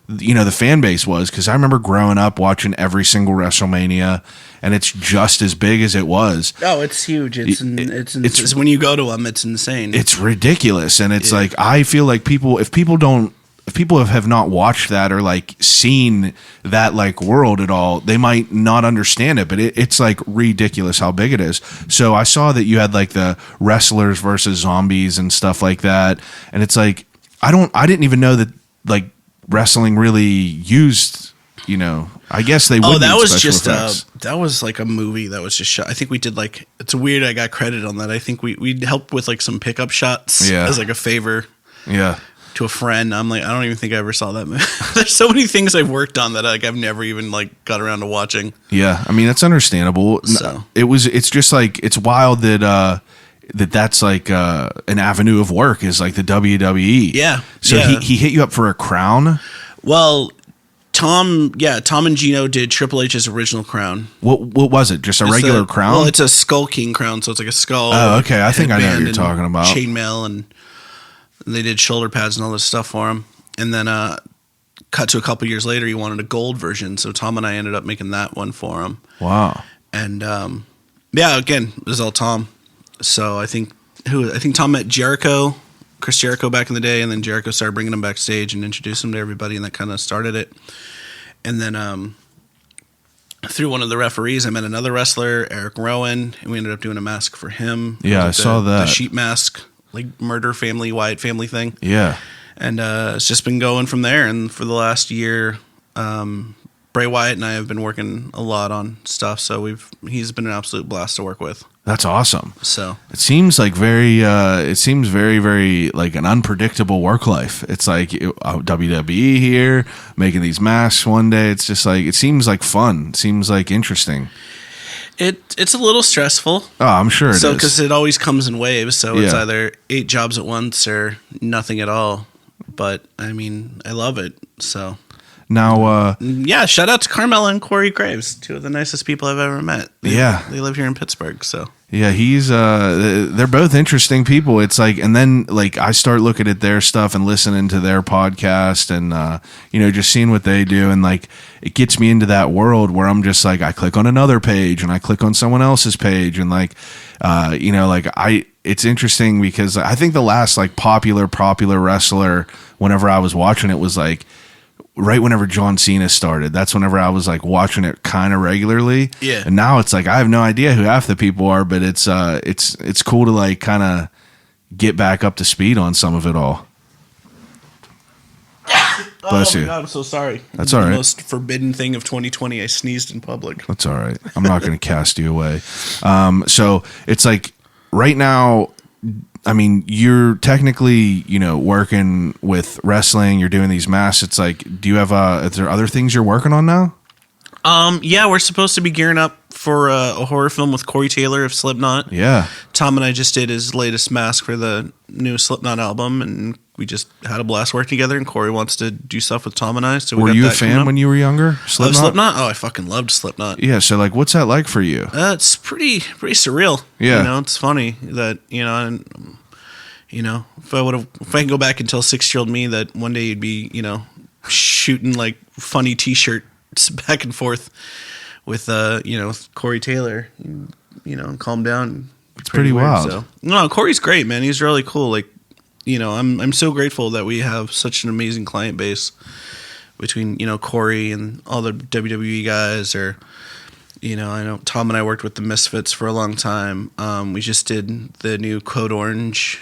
the fan base was. Cause I remember growing up watching every single WrestleMania, and it's just as big as it was. Oh, it's huge. It's when you go to them, it's insane. It's ridiculous. And it's like, I feel like if people don't if people have not watched that or like seen that like world at all, they might not understand it, but it's like ridiculous how big it is. So I saw that you had like the wrestlers versus zombies and stuff like that, and it's like I didn't even know that like wrestling really used, you know, I guess they would. Oh, that need was special just effects. that was like a movie that was just shot. I think we did like, it's weird I got credit on that. I think we helped with like some pickup shots as like a favor to a friend. I'm like, I don't even think I ever saw that movie. There's so many things I've worked on that like I've never even like got around to watching. Yeah, I mean that's understandable. So It's just like it's wild that that's like an avenue of work is like the WWE. Yeah. So he hit you up for a crown. Well, Tom and Gino did Triple H's original crown. What was it? Just a regular crown? Well, it's a Skull King crown, so it's like a skull. Oh, okay. I think I know what you're and talking about. Chainmail, and they did shoulder pads and all this stuff for him. And then cut to a couple years later, he wanted a gold version, so Tom and I ended up making that one for him. Wow. And again, it was all Tom. So I think Tom met Chris Jericho back in the day, and then Jericho started bringing him backstage and introduced him to everybody, and that kind of started it. And then through one of the referees, I met another wrestler, Eric Rowan, and we ended up doing a mask for him. Yeah, I saw that. The sheep mask, like murder family, Wyatt family thing. Yeah. And it's just been going from there. And for the last year, Bray Wyatt and I have been working a lot on stuff, so he's been an absolute blast to work with. That's awesome. So it seems like very, very like an unpredictable work life. It's like WWE here making these masks one day. It's just like, it seems like fun. It seems like interesting. It's a little stressful. Oh, I'm sure it is. So, because it always comes in waves. So it's Yeah. either 8 jobs at once or nothing at all. But I mean, I love it. So now, shout out to Carmella and Corey Graves, 2 of the nicest people I've ever met. They live here in Pittsburgh. So yeah, they're both interesting people. It's like, and then like I start looking at their stuff and listening to their podcast and, just seeing what they do. And like, it gets me into that world where I'm just like, I click on another page and I click on someone else's page. And like, it's interesting because I think the last like popular wrestler, whenever I was watching it, was like right whenever John Cena started. That's whenever I was like watching it kind of regularly. Yeah. And now it's like I have no idea who half the people are, but it's cool to like kind of get back up to speed on some of it all. Bless you. Oh my God, I'm so sorry. That's all right. The most forbidden thing of 2020. I sneezed in public. That's all right. I'm not going to cast you away. So it's like right now, I mean, you're technically, working with wrestling. You're doing these masks. It's like, do you have is there other things you're working on now? Yeah, we're supposed to be gearing up for a horror film with Corey Taylor of Slipknot. Yeah. Tom and I just did his latest mask for the new Slipknot album, and we just had a blast working together. And Corey wants to do stuff with Tom and I. So were you a fan when you were younger? Slipknot? Oh, I fucking loved Slipknot. Yeah. So like, what's that like for you? It's pretty surreal. Yeah. It's funny that if I can go back and tell 6-year-old me that one day you'd be shooting like funny T-shirts back and forth with Corey Taylor, and calm down. It's pretty weird, wild. So. No, Corey's great, man. He's really cool. Like, I'm so grateful that we have such an amazing client base between Corey and all the WWE guys. Or I know Tom and I worked with the Misfits for a long time. We just did the new Code Orange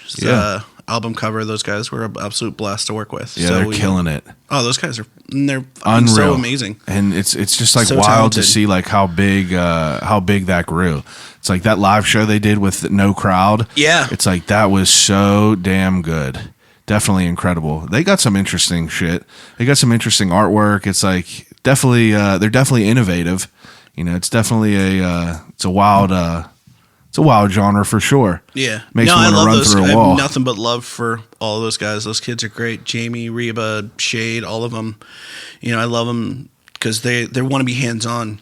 album cover. Those guys were an absolute blast to work with. Yeah, so they're killing it. Oh, those guys they're unreal, so amazing. And it's just like so wild talented to see like how big that grew. It's like that live show they did with no crowd. Yeah. It's like that was so damn good. Definitely incredible. They got some interesting shit. They got some interesting artwork. It's like definitely they're definitely innovative. It's definitely it's a wild genre for sure. Yeah. Makes me want to run through a wall. I have nothing but love for all of those guys. Those kids are great. Jamie, Reba, Shade, all of them. I love them because they want to be hands-on.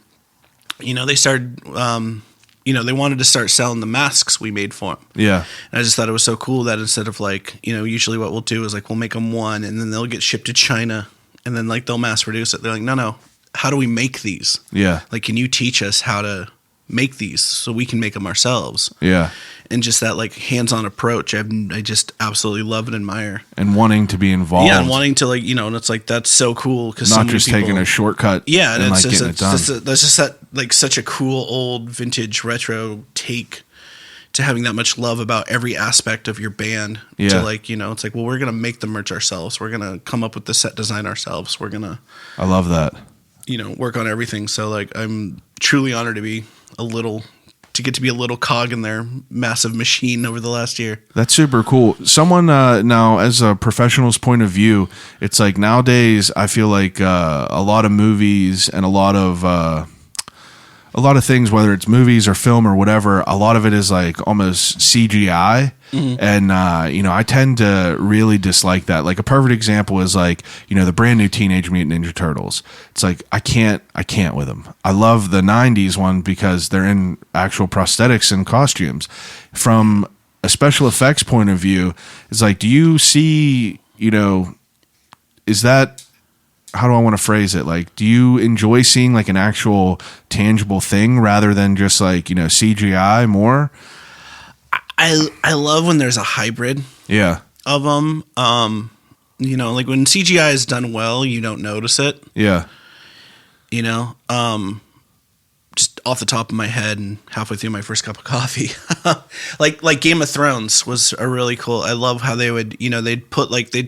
They started, they wanted to start selling the masks we made for them. Yeah. And I just thought it was so cool that instead of like, usually what we'll do is like, we'll make them one and then they'll get shipped to China and then like they'll mass produce it. They're like, no. How do we make these? Yeah. Like, can you teach us how to make these so we can make them ourselves. Yeah. And just that like hands-on approach, I just absolutely love and admire. And wanting to be involved. Yeah, and wanting to like, you know, and it's like that's so cool because not just taking a shortcut. Yeah, and like it's getting it done. that's just that like such a cool old vintage retro take to having that much love about every aspect of your band. Yeah. To like, you know, it's like, well, we're gonna make the merch ourselves. We're gonna come up with the set design ourselves. We're gonna, I love that. you know, work on everything. So like, I'm truly honored to be to get to be a little cog in their massive machine over the last year. That's super cool. Someone now, as a professional's point of view, it's like nowadays I feel like a lot of movies and a lot of things, whether it's movies or film or whatever, a lot of it is like almost CGI. And, you know, I tend to really dislike that. Like a perfect example is like, you know, the brand new Teenage Mutant Ninja Turtles. It's like, I can't with them. I love the 90s one because they're in actual prosthetics and costumes. From a special effects point of view, it's like, do you see, you know, is that, how do I want to phrase it? Like, do you enjoy seeing like an actual tangible thing rather than just like, you know, CGI more? I love when there's a hybrid Yeah. of them. You know, like when CGI is done well, you don't notice it. Yeah. You know, just off the top of my head and halfway through my first cup of coffee, like Game of Thrones was a really cool. I love how they would, you know, they'd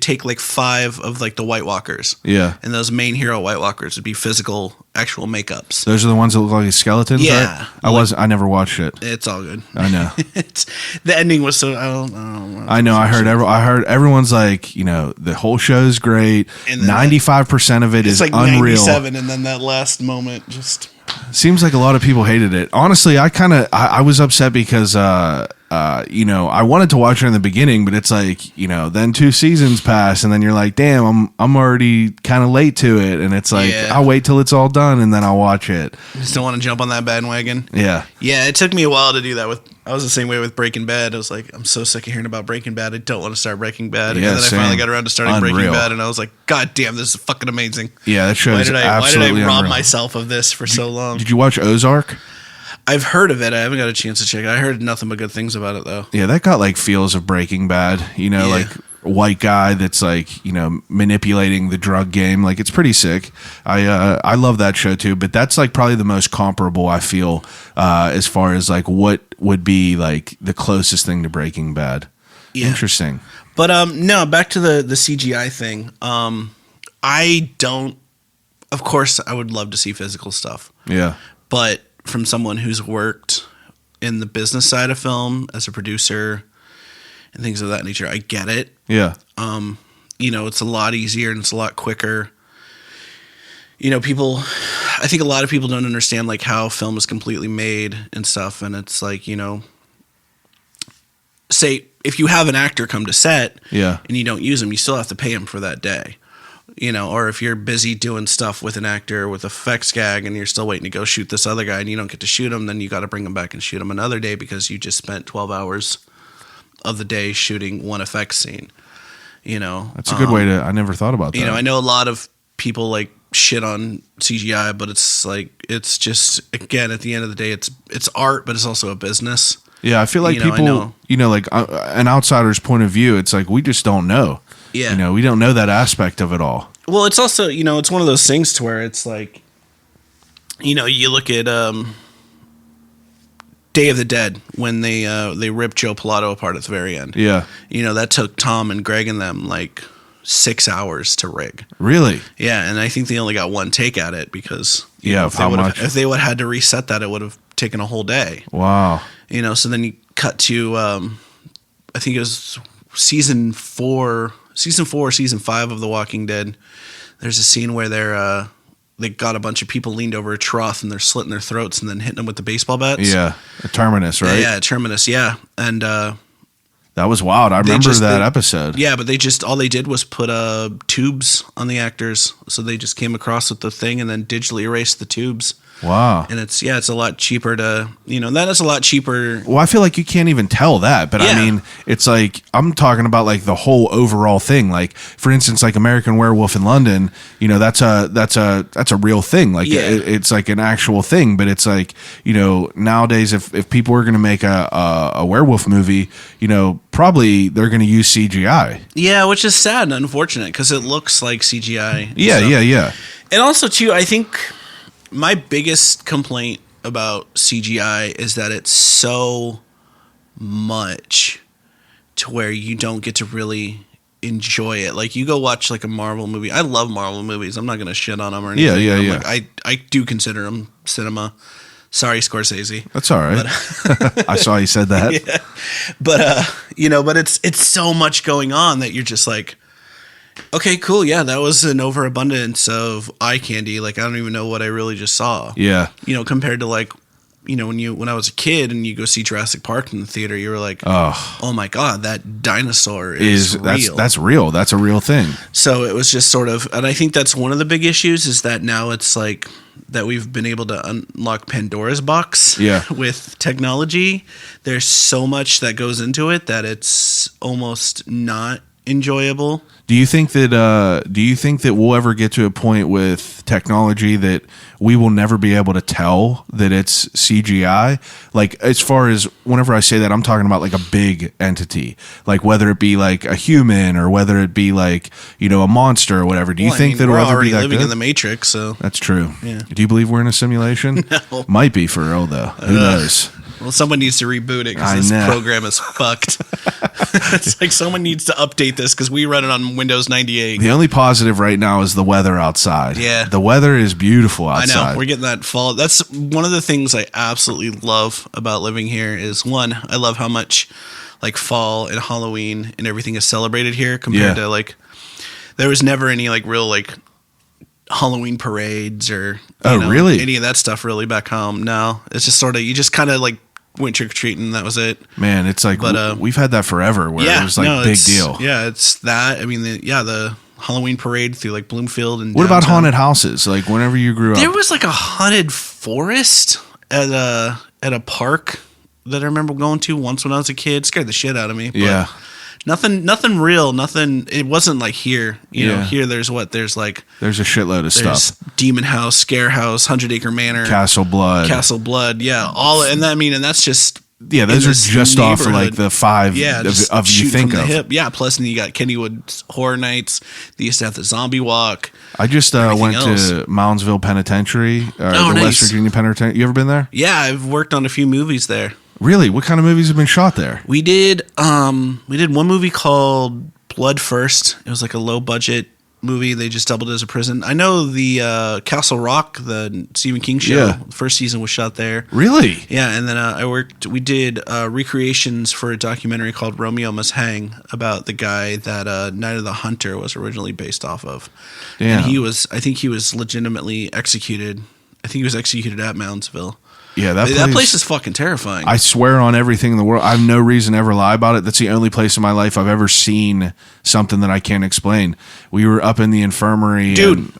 take like 5 of like the White Walkers. Yeah. And those main hero White Walkers would be physical, actual makeups. Those are the ones that look like skeletons, Yeah. right? I never watched it. It's all good. I know. The ending was so, I don't know. I know. I heard everyone's like, you know, the whole show's great. And then 95% of it is like unreal. 97, and then that last moment just. Seems like a lot of people hated it. Honestly, I was upset because you know, I wanted to watch it in the beginning, but it's like, you know, then 2 seasons pass and then you're like, damn, I'm already kind of late to it, and it's like, Yeah. I'll wait till it's all done and then I'll watch it. Just don't want to jump on that bandwagon. Yeah. Yeah, it took me a while to do that. I was the same way with Breaking Bad. I was like, I'm so sick of hearing about Breaking Bad. I don't want to start Breaking Bad. Yeah, and then same. I finally got around to starting Unreal. Breaking Bad, and I was like, God damn, this is fucking amazing. Yeah, that show is Why absolutely did I rob unreal. myself of this for so long? Did you watch Ozark? I've heard of it. I haven't got a chance to check it. I heard nothing but good things about it, though. Yeah, that got like feels of Breaking Bad, you know, Yeah. like white guy that's like, you know, manipulating the drug game. Like, it's pretty sick. I love that show too, but that's like probably the most comparable I feel as far as like what would be like the closest thing to Breaking Bad. Yeah. Interesting. But no, back to the CGI thing. I don't. Of course, I would love to see physical stuff, Yeah. but from someone who's worked in the business side of film as a producer and things of that nature, I get it. Yeah. You know, it's a lot easier and it's a lot quicker. You know, I think a lot of people don't understand like how film is completely made and stuff. And it's like, you know, say if you have an actor come to set Yeah. and you don't use them, you still have to pay him for that day. You know, or if you're busy doing stuff with an actor with effects gag and you're still waiting to go shoot this other guy and you don't get to shoot him, then you got to bring him back and shoot him another day because you just spent 12 hours of the day shooting one effects scene. You know, That's a good way to, I never thought about that. you know, I know a lot of people like shit on CGI, but it's like, it's just, again, at the end of the day, it's art, but it's also a business. Yeah, I feel like You know, I people, know. you know, like an outsider's point of view, it's like we just don't know. Yeah. You know, we don't know that aspect of it all. Well, it's also, you know, it's one of those things to where it's like, you know, you look at Day of the Dead when they ripped Joe Pilato apart at the very end. Yeah. You know, that took Tom and Greg and them like 6 hours to rig. Really? Yeah, and I think they only got one take at it because Yeah, if of how much? if they would have had to reset that, it would have taken a whole day. Wow. You know, so then you cut to I think it was season 4, season 5 of The Walking Dead. There's a scene where they got a bunch of people leaned over a trough and they're slitting their throats and then hitting them with the baseball bats. Yeah. A Terminus, right? Yeah, Terminus, yeah. And That was wild. I remember that episode. yeah, but all they did was put tubes on the actors. So they just came across with the thing and then digitally erased the tubes. Wow. And it's a lot cheaper to, that is a lot cheaper. Well, I feel like you can't even tell that, but I Yeah. mean, it's like I'm talking about like the whole overall thing. Like, for instance, like American Werewolf in London, that's a real thing. Like, Yeah. it's like an actual thing. But it's like, nowadays, if people are going to make a werewolf movie, probably they're going to use CGI. Yeah, which is sad and unfortunate because it looks like CGI. Yeah, So- yeah. And also, too, I think my biggest complaint about CGI is that it's so much to where you don't get to really enjoy it. Like, you go watch like a Marvel movie. I love Marvel movies. I'm not going to shit on them or anything. Yeah. Like, I do consider them cinema. Sorry, Scorsese. That's all right. I saw you said that. Yeah. But but it's so much going on that you're just like, okay, cool. Yeah, that was an overabundance of eye candy. Like, I don't even know what I really just saw. Yeah. Compared to like, when I was a kid and you go see Jurassic Park in the theater, you were like, oh my God, that dinosaur is real. That's real. That's a real thing. So it was just sort of, and I think that's one of the big issues is that now it's like that we've been able to unlock Pandora's box with technology. There's so much that goes into it that it's almost not enjoyable. Do you think that we'll ever get to a point with technology that we will never be able to tell that it's CGI? Like, as far as whenever I say that, I'm talking about like a big entity, like whether it be like a human or whether it be like, a monster or whatever. Do you think that we're it'll ever already be that living good? in the Matrix? So That's true. Yeah. Do you believe we're in a simulation? No. Might be for real though. Who knows? Well, someone needs to reboot it I because this know. program is fucked. It's like someone needs to update this because we run it on Windows 98. The only positive right now is the weather outside. Yeah. The weather is beautiful outside. I know. We're getting that fall. That's one of the things I absolutely love about living here is, one, I love how much like fall and Halloween and everything is celebrated here compared to like, there was never any like real like Halloween parades or really? any of that stuff really back home. No, it's just sort of, you just kind of like went trick-or-treating and that was it. Man, it's like we've had that forever where it was like big deal. Yeah, it's that. I mean, the Halloween parade through like Bloomfield and what about downtown. haunted houses? Like whenever you grew up, There was like a haunted forest at a park that I remember going to once when I was a kid. It scared the shit out of me. But yeah. Nothing real. Nothing. It wasn't like here. You know, Yeah. here there's a shitload of There's stuff. Demon House, Scare House, 100 Acre Manor, Castle Blood. Yeah, all and that's just. Yeah, those in are this just off of like neighborhood. the five just of you shoot think from the of. hip. Yeah, plus then you got Kennywood Horror Nights. They used to have the Zombie Walk. I just went to Moundsville Penitentiary, the nice. West Virginia Penitentiary. You ever been there? Yeah, I've worked on a few movies there. Really? What kind of movies have been shot there? We did one movie called Blood First. It was like a low budget movie. They just doubled it as a prison. I know the Castle Rock, the Stephen King show. Yeah. The first season was shot there. Really? Yeah, and then we did recreations for a documentary called Romeo Must Hang about the guy that Night of the Hunter was originally based off of. Damn. And I think he was legitimately executed. I think he was executed at Moundsville. Yeah, That place is fucking terrifying. I swear on everything in the world. I have no reason to ever lie about it. That's the only place in my life I've ever seen something that I can't explain. We were up in the infirmary. Dude,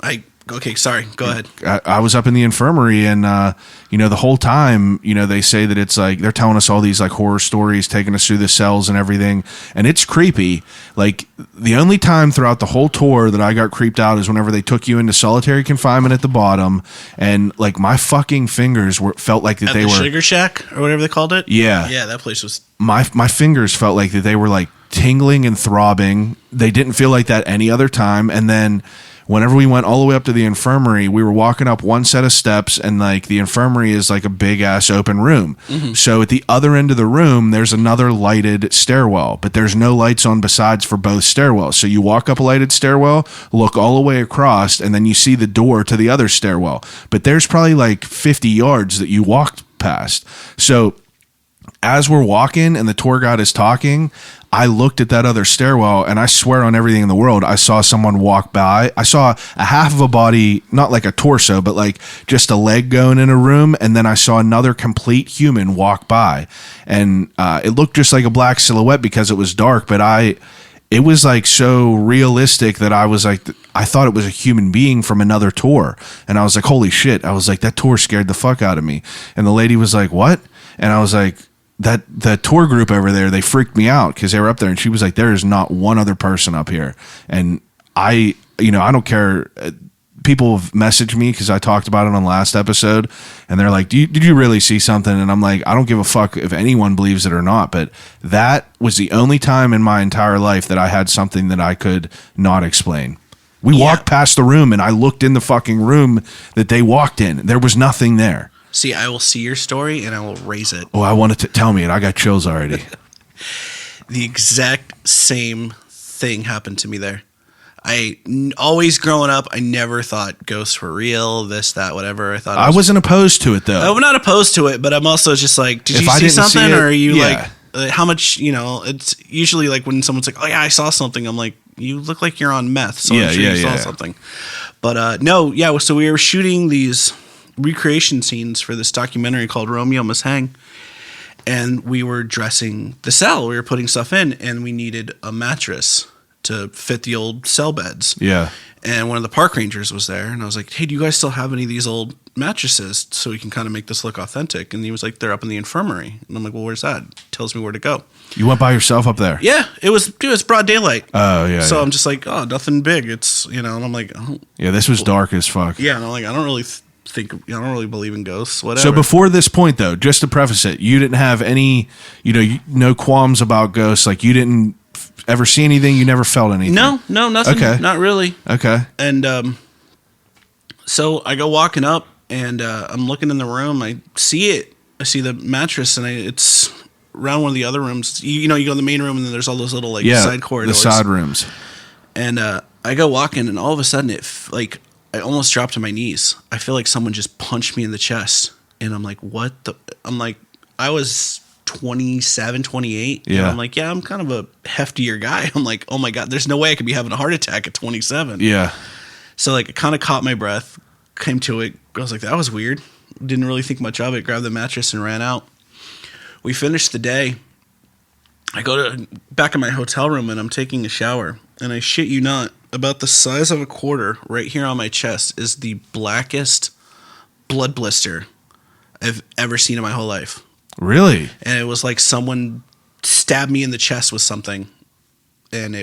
okay, sorry. Go ahead. I was up in the infirmary and, the whole time, they say that it's like, they're telling us all these like horror stories, taking us through the cells and everything. And it's creepy. Like the only time throughout the whole tour that I got creeped out is whenever they took you into solitary confinement at the bottom. And like my fucking fingers felt like that At they the were Sugar Shack or whatever they called it. Yeah. Yeah, that place was. my fingers felt like that they were like tingling and throbbing. They didn't feel like that any other time. And then whenever we went all the way up to the infirmary, we were walking up one set of steps and like the infirmary is like a big ass open room. Mm-hmm. So at the other end of the room, there's another lighted stairwell, but there's no lights on besides for both stairwells. So you walk up a lighted stairwell, look all the way across, and then you see the door to the other stairwell. But there's probably like 50 yards that you walked past. So as we're walking and the tour guide is talking, I looked at that other stairwell and I swear on everything in the world, I saw someone walk by. I saw a half of a body, not like a torso, but like just a leg going in a room. And then I saw another complete human walk by. And it looked just like a black silhouette because it was dark, but it was like so realistic that I was like, I thought it was a human being from another tour. And I was like, holy shit. I was like, that tour scared the fuck out of me. And the lady was like, what? And I was like, the tour group over there, they freaked me out because they were up there. And she was like, there is not one other person up here. And I don't care. People have messaged me because I talked about it on the last episode, and they're like, did you really see something? And I'm like, I don't give a fuck if anyone believes it or not, but that was the only time in my entire life that I had something that I could not explain. We walked past the room, and I looked in the fucking room that they walked in. There was nothing there. See, I will see your story, and I will raise it. Oh, I wanted to tell me it. I got chills already. The exact same thing happened to me there. Always growing up, I never thought ghosts were real, this, that, whatever. I wasn't opposed to it, though. I'm not opposed to it, but I'm also just like, did If you I see didn't something? see it, Or are you yeah. like, how much, it's usually like when someone's like, oh yeah, I saw something. I'm like, you look like you're on meth. So I'm sure you saw something. But no, yeah. So we were shooting these recreation scenes for this documentary called Romeo Must Hang. And we were dressing the cell. We were putting stuff in, and we needed a mattress to fit the old cell beds. Yeah. And one of the park rangers was there, and I was like, hey, do you guys still have any of these old mattresses so we can kind of make this look authentic? And he was like, they're up in the infirmary. And I'm like, well, where's that? Tells me where to go. You went by yourself up there? Yeah, it was broad daylight. Oh, yeah. So yeah. I'm just like, oh, nothing big. It's, and I'm like, oh. Yeah, this was dark as fuck. Yeah, and I'm like, I don't really think, I don't really believe in ghosts, whatever. So before this point, though, just to preface it, you didn't have any, no qualms about ghosts. Like, you didn't ever see anything? You never felt anything? No, nothing. Okay. Not really. Okay. And so I go walking up, and I'm looking in the room. I see it. I see the mattress, and it's around one of the other rooms. You go in the main room, and then there's all those little side corridors. The side rooms. And I go walking, and all of a sudden, I almost dropped to my knees. I feel like someone just punched me in the chest, and I'm like, what the? I'm like, I was 27, 28. Yeah. And I'm like, yeah, I'm kind of a heftier guy. I'm like, oh my God, there's no way I could be having a heart attack at 27. Yeah. So like, I kind of caught my breath, came to it. I was like, that was weird. Didn't really think much of it. Grabbed the mattress and ran out. We finished the day. I go to back in my hotel room, and I'm taking a shower, and I shit you not, about the size of a quarter right here on my chest is the blackest blood blister I've ever seen in my whole life. Really? And it was like someone stabbed me in the chest with something. And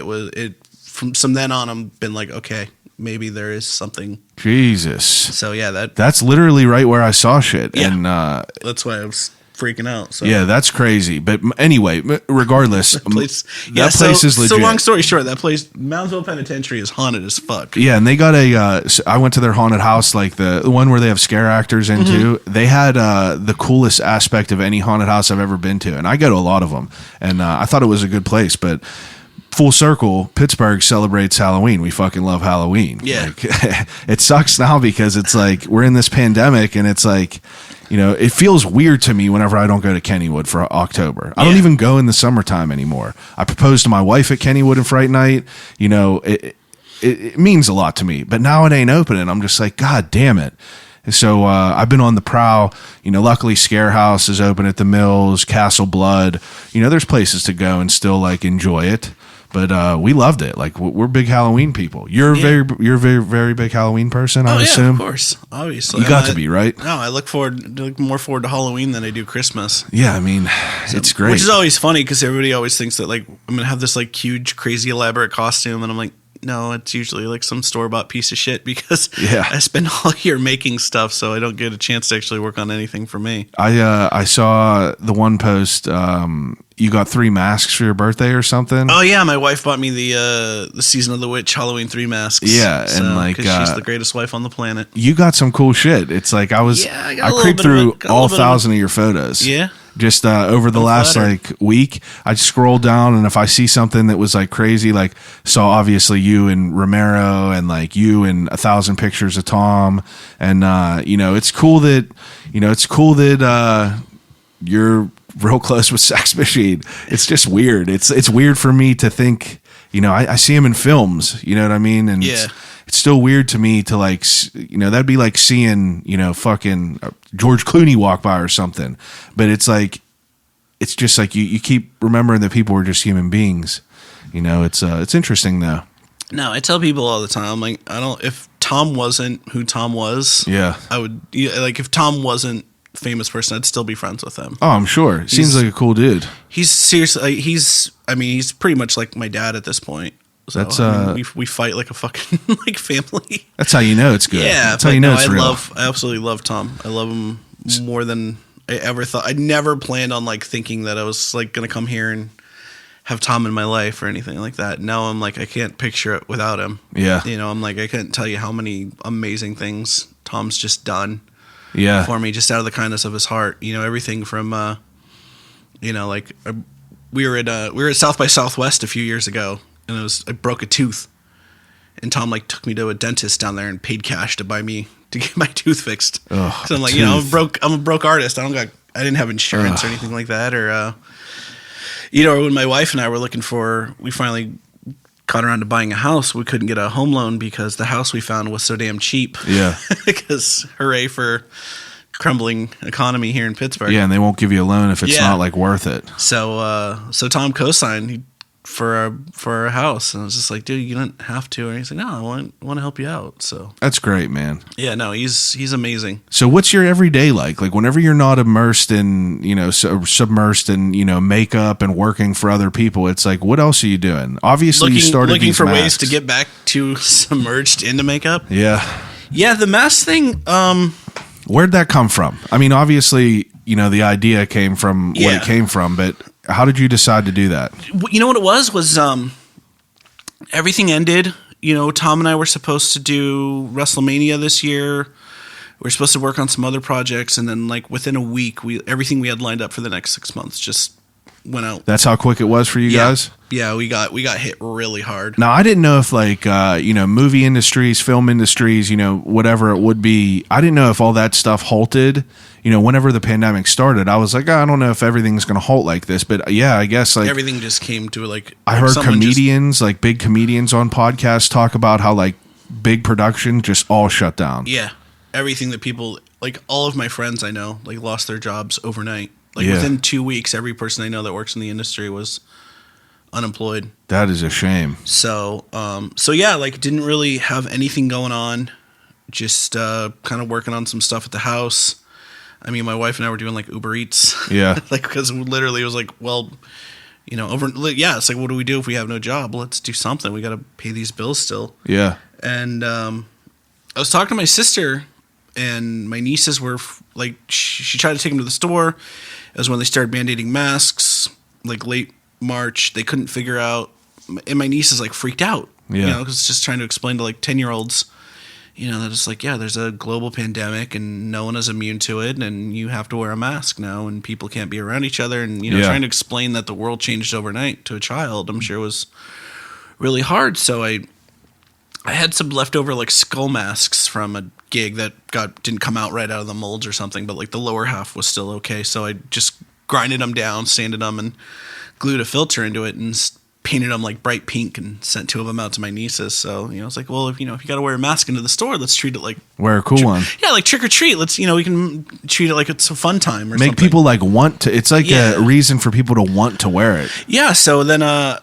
from then on, I've been like, okay, maybe there is something. Jesus. So yeah, that's literally right where I saw shit. Yeah. And that's why I was freaking out. So. Yeah, that's crazy. But anyway, regardless, that place is legit. So long story short, that place, Moundsville Penitentiary, is haunted as fuck. Yeah, and they got I went to their haunted house, like the one where they have scare actors into. Mm-hmm. They had the coolest aspect of any haunted house I've ever been to, and I go to a lot of them, and I thought it was a good place, but full circle, Pittsburgh celebrates Halloween. We fucking love Halloween. Yeah. Like, it sucks now because it's like we're in this pandemic, and it's like, it feels weird to me whenever I don't go to Kennywood for October. I don't even go in the summertime anymore. I proposed to my wife at Kennywood and Fright Night. It means a lot to me, but now it ain't open, and I'm just like, God damn it. So I've been on the prowl. Luckily Scare House is open at the Mills, Castle Blood. There's places to go and still like enjoy it. But we loved it. Like we're big Halloween people. You're a very, very big Halloween person, I assume. Of course, obviously. You got to be, right? No, I look more forward to Halloween than I do Christmas. Yeah, I mean, it's great. Which is always funny because everybody always thinks that like I'm gonna have this like huge, crazy, elaborate costume, and I'm like, no, it's usually like some store-bought piece of shit because I spend all year making stuff, so I don't get a chance to actually work on anything for me. I saw the one post. You got 3 masks for your birthday or something? Oh yeah, my wife bought me the Season of the Witch Halloween 3 masks. Yeah, and like she's the greatest wife on the planet. You got some cool shit. It's like I creeped through all 1,000 of your photos. Yeah. Just over the last like week, I scrolled down, and if I see something that was like crazy, like saw obviously you and Romero, and like you and 1,000 pictures of Tom, and it's cool that you're real close with Sex Machine. It's just weird. It's weird for me to think. I see him in films. You know what I mean? And it's still weird to me to like, that'd be like seeing, fucking George Clooney walk by or something. But it's like, it's just like you keep remembering that people are just human beings. It's interesting though. No, I tell people all the time, like, if Tom wasn't who Tom was, I would, like, if Tom wasn't a famous person, I'd still be friends with him. Oh, I'm sure. Seems like a cool dude. He's seriously, he's pretty much like my dad at this point. So, That's we fight like a fucking, like, family. That's how you know it's good. Yeah. That's how you know it's real. I absolutely love Tom. I love him more than I ever thought. I never planned on, like, thinking that I was, like, going to come here and have Tom in my life or anything like that. Now I'm like, I can't picture it without him. Yeah. I'm like, I can't tell you how many amazing things Tom's just done for me, just out of the kindness of his heart. Everything from, like, we were at South by Southwest a few years ago, and I broke a tooth, and Tom, like, took me to a dentist down there and paid cash to get my tooth fixed. Oh, so I'm like, I'm a broke artist. I didn't have insurance or anything like that, or, when my wife and I were we finally got around to buying a house. We couldn't get a home loan because the house we found was so damn cheap. Yeah. Because hooray for crumbling economy here in Pittsburgh. Yeah, and they won't give you a loan if it's not, like, worth it. So Tom co-signed for our house, and I was just like, dude, you don't have to. And he's like, no, I want to help you out. So that's great, man. Yeah, no, he's amazing. So what's your everyday like? Like, whenever you're not immersed in, submersed in, makeup and working for other people, it's like, what else are you doing? Obviously, you started looking for masks. ways to get back to submerged into makeup. Yeah. Yeah, the mask thing. Where'd that come from? I mean, obviously, the idea came from what it came from, but how did you decide to do that? You know what it was everything ended. Tom and I were supposed to do WrestleMania this year. We were supposed to work on some other projects, and then, like, within a week, everything we had lined up for the next 6 months just went out. That's how quick it was for you guys? Yeah, we got hit really hard. Now, I didn't know if, like, movie industries, film industries, whatever it would be, I didn't know if all that stuff halted. Whenever the pandemic started, I was like, I don't know if everything's going to halt like this. But, yeah, I guess, like, everything just came to, like, I heard comedians, like, big comedians on podcasts talk about how, like, big production just all shut down. Yeah. Everything that people, like, all of my friends I know, like, lost their jobs overnight. Like, within 2 weeks, every person I know that works in the industry was unemployed. That is a shame. So yeah, like, didn't really have anything going on. Just kind of working on some stuff at the house. I mean, my wife and I were doing, like, Uber Eats. Yeah. Like, because literally it was like, well, it's like, what do we do if we have no job? Let's do something. We got to pay these bills still. Yeah. And I was talking to my sister, and my nieces were, like, she tried to take them to the store. It was when they started mandating masks, like, late March. They couldn't figure out, and my nieces, like, freaked out. Yeah. Because just trying to explain to, like, 10-year-olds, they're just like, yeah, there's a global pandemic and no one is immune to it, and you have to wear a mask now, and people can't be around each other. And, trying to explain that the world changed overnight to a child, I'm sure was really hard. So I had some leftover, like, skull masks from a gig that didn't come out right out of the molds or something, but, like, the lower half was still okay. So I just grinded them down, sanded them, and glued a filter into it, and painted them, like, bright pink, and sent 2 of them out to my nieces. So, it's like, well, if you got to wear a mask into the store, let's treat it like, wear a cool one. Yeah, like trick or treat. Let's, we can treat it like it's a fun time or make something. People, like, want to. It's like a reason for people to want to wear it. Yeah. So then I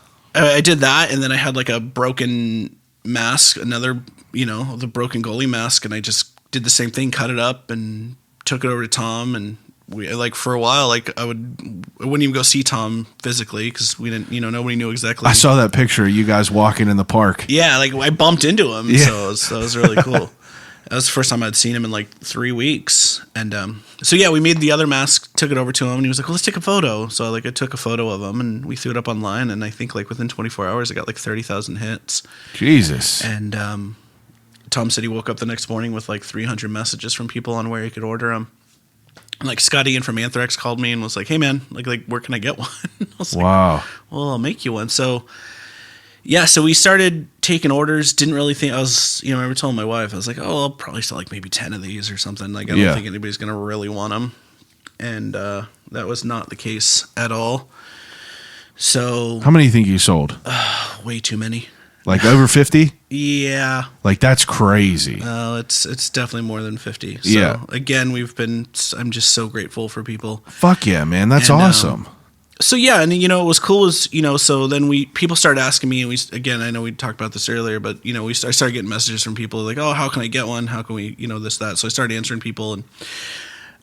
did that, and then I had, like, a broken mask, another, the broken goalie mask, and I just did the same thing, cut it up, and took it over to Tom, and we, like, for a while, like, I wouldn't even go see Tom physically because we didn't, nobody knew exactly. I saw that picture of you guys walking in the park. Yeah, like, I bumped into him, so that was really cool. That was the first time I'd seen him in, like, 3 weeks, and so yeah, we made the other mask, took it over to him, and he was like, well, let's take a photo. So, like, I took a photo of him, and we threw it up online, and I think, like, within 24 hours, I got, like, 30,000 hits. Jesus. And Tom said he woke up the next morning with, like, 300 messages from people on where he could order them. Like, Scott Ian from Anthrax called me and was like, hey, man, like where can I get one? I was wow. Like, well, I'll make you one. So, yeah, so we started taking orders. Didn't really think, I remember telling my wife, I was like, oh, I'll probably sell, like, maybe 10 of these or something. Like, I don't think anybody's going to really want them. And that was not the case at all. So. How many do you think you sold? Way too many. Like over 50? Yeah. Like, that's crazy. It's definitely more than 50. So, yeah. Again, I'm just so grateful for people. Fuck yeah, man. That's awesome. So yeah, and it was cool is, so then people started asking me, and again, I know we talked about this earlier, but I started getting messages from people like, oh, how can I get one? How can we, this, that. So I started answering people, and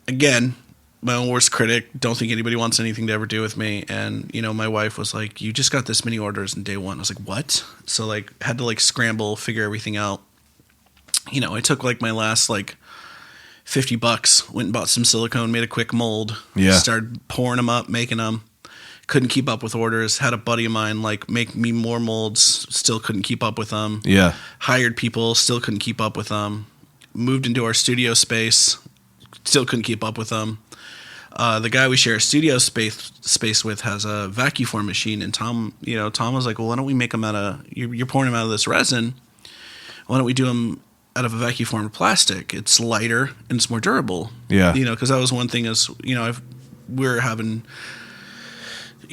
again, my own worst critic, don't think anybody wants anything to ever do with me. And, my wife was like, you just got this many orders in day one. I was like, what? So had to scramble, figure everything out. I took my last $50, went and bought some silicone, made a quick mold, started pouring them up, making them. Couldn't keep up with orders. Had a buddy of mine make me more molds. Still couldn't keep up with them. Yeah. Hired people. Still couldn't keep up with them. Moved into our studio space. Still couldn't keep up with them. The guy we share a studio space with has a vacuform machine, and Tom was like, well, why don't we make them out of? You're pouring them out of this resin. Why don't we do them out of a vacuform plastic? It's lighter and it's more durable. Yeah. Because that was one thing is we're having.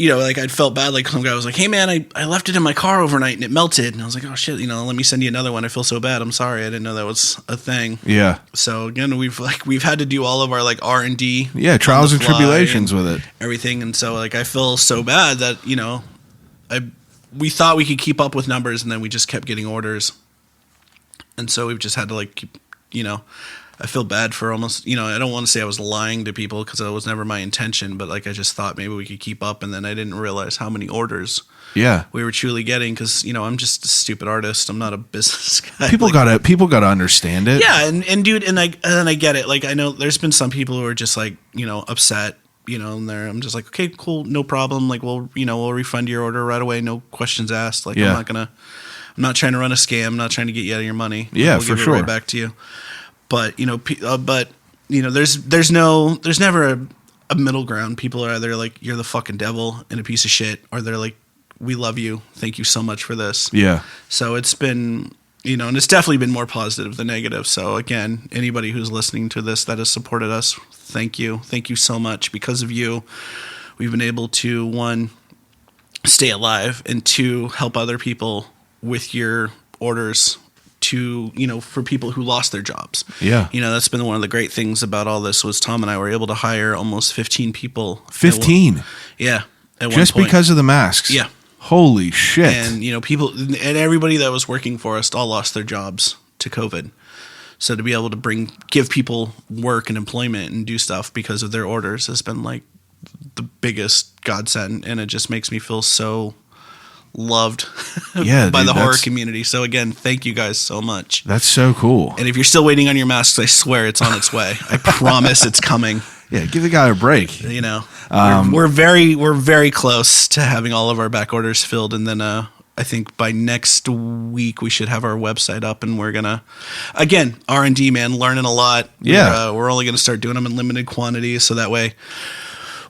I'd felt bad. Some guy was like, hey, man, I left it in my car overnight and it melted. And I was like, oh, shit, let me send you another one. I feel so bad. I'm sorry. I didn't know that was a thing. Yeah. So, again, we've had to do all of our, R&D. Yeah, trials and tribulations with it. Everything. And so, I feel so bad that, we thought we could keep up with numbers, and then we just kept getting orders. And so we've just had to, keep, I feel bad for almost, I don't want to say I was lying to people because that was never my intention, but I just thought maybe we could keep up, and then I didn't realize how many orders we were truly getting because, I'm just a stupid artist. I'm not a business guy. People gotta understand it. Yeah, and dude, and I get it. I know there's been some people who are just upset, and I'm just like, okay, cool, no problem. We'll refund your order right away, no questions asked. I'm not trying to run a scam. I'm not trying to get you out of your money. Yeah, we'll for give sure. it right back to you. But there's never a middle ground. People are either like, you're the fucking devil and a piece of shit, or they're like, we love you, thank you so much for this. Yeah. So it's been, and it's definitely been more positive than negative. So again, anybody who's listening to this that has supported us, thank you so much. Because of you, we've been able to, one, stay alive, and two, help other people with your orders. To for people who lost their jobs. Yeah. That's been one of the great things about all this was Tom and I were able to hire almost 15 people. 15? Yeah. Just because of the masks? Yeah. Holy shit. And people and everybody that was working for us all lost their jobs to COVID. So to be able to give people work and employment and do stuff because of their orders has been the biggest godsend, and it just makes me feel so loved by the horror community. So again, thank you guys so much. That's so cool. And if you're still waiting on your masks, I swear it's on its way. I promise it's coming. Yeah, give the guy a break. We're very close to having all of our back orders filled, and then I think by next week we should have our website up, and we're gonna again R&D, man, learning a lot. Yeah, we're only gonna start doing them in limited quantities, so that way.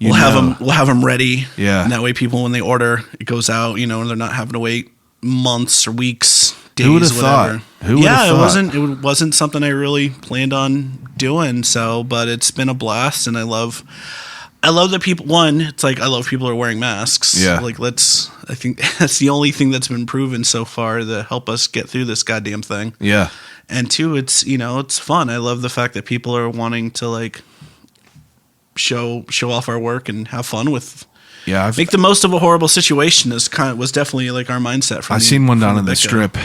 We'll have them ready. Yeah. And that way people, when they order, it goes out, and they're not having to wait months or weeks, days, Who would have whatever. Thought? Who would have thought? It wasn't something I really planned on doing. So, but it's been a blast, and I love that people, one, it's I love people are wearing masks. Yeah. I think that's the only thing that's been proven so far to help us get through this goddamn thing. Yeah. And two, it's, it's fun. I love the fact that people are wanting to show off our work and have fun with. Yeah, make the most of a horrible situation was definitely our mindset. I've seen one down in the Strip.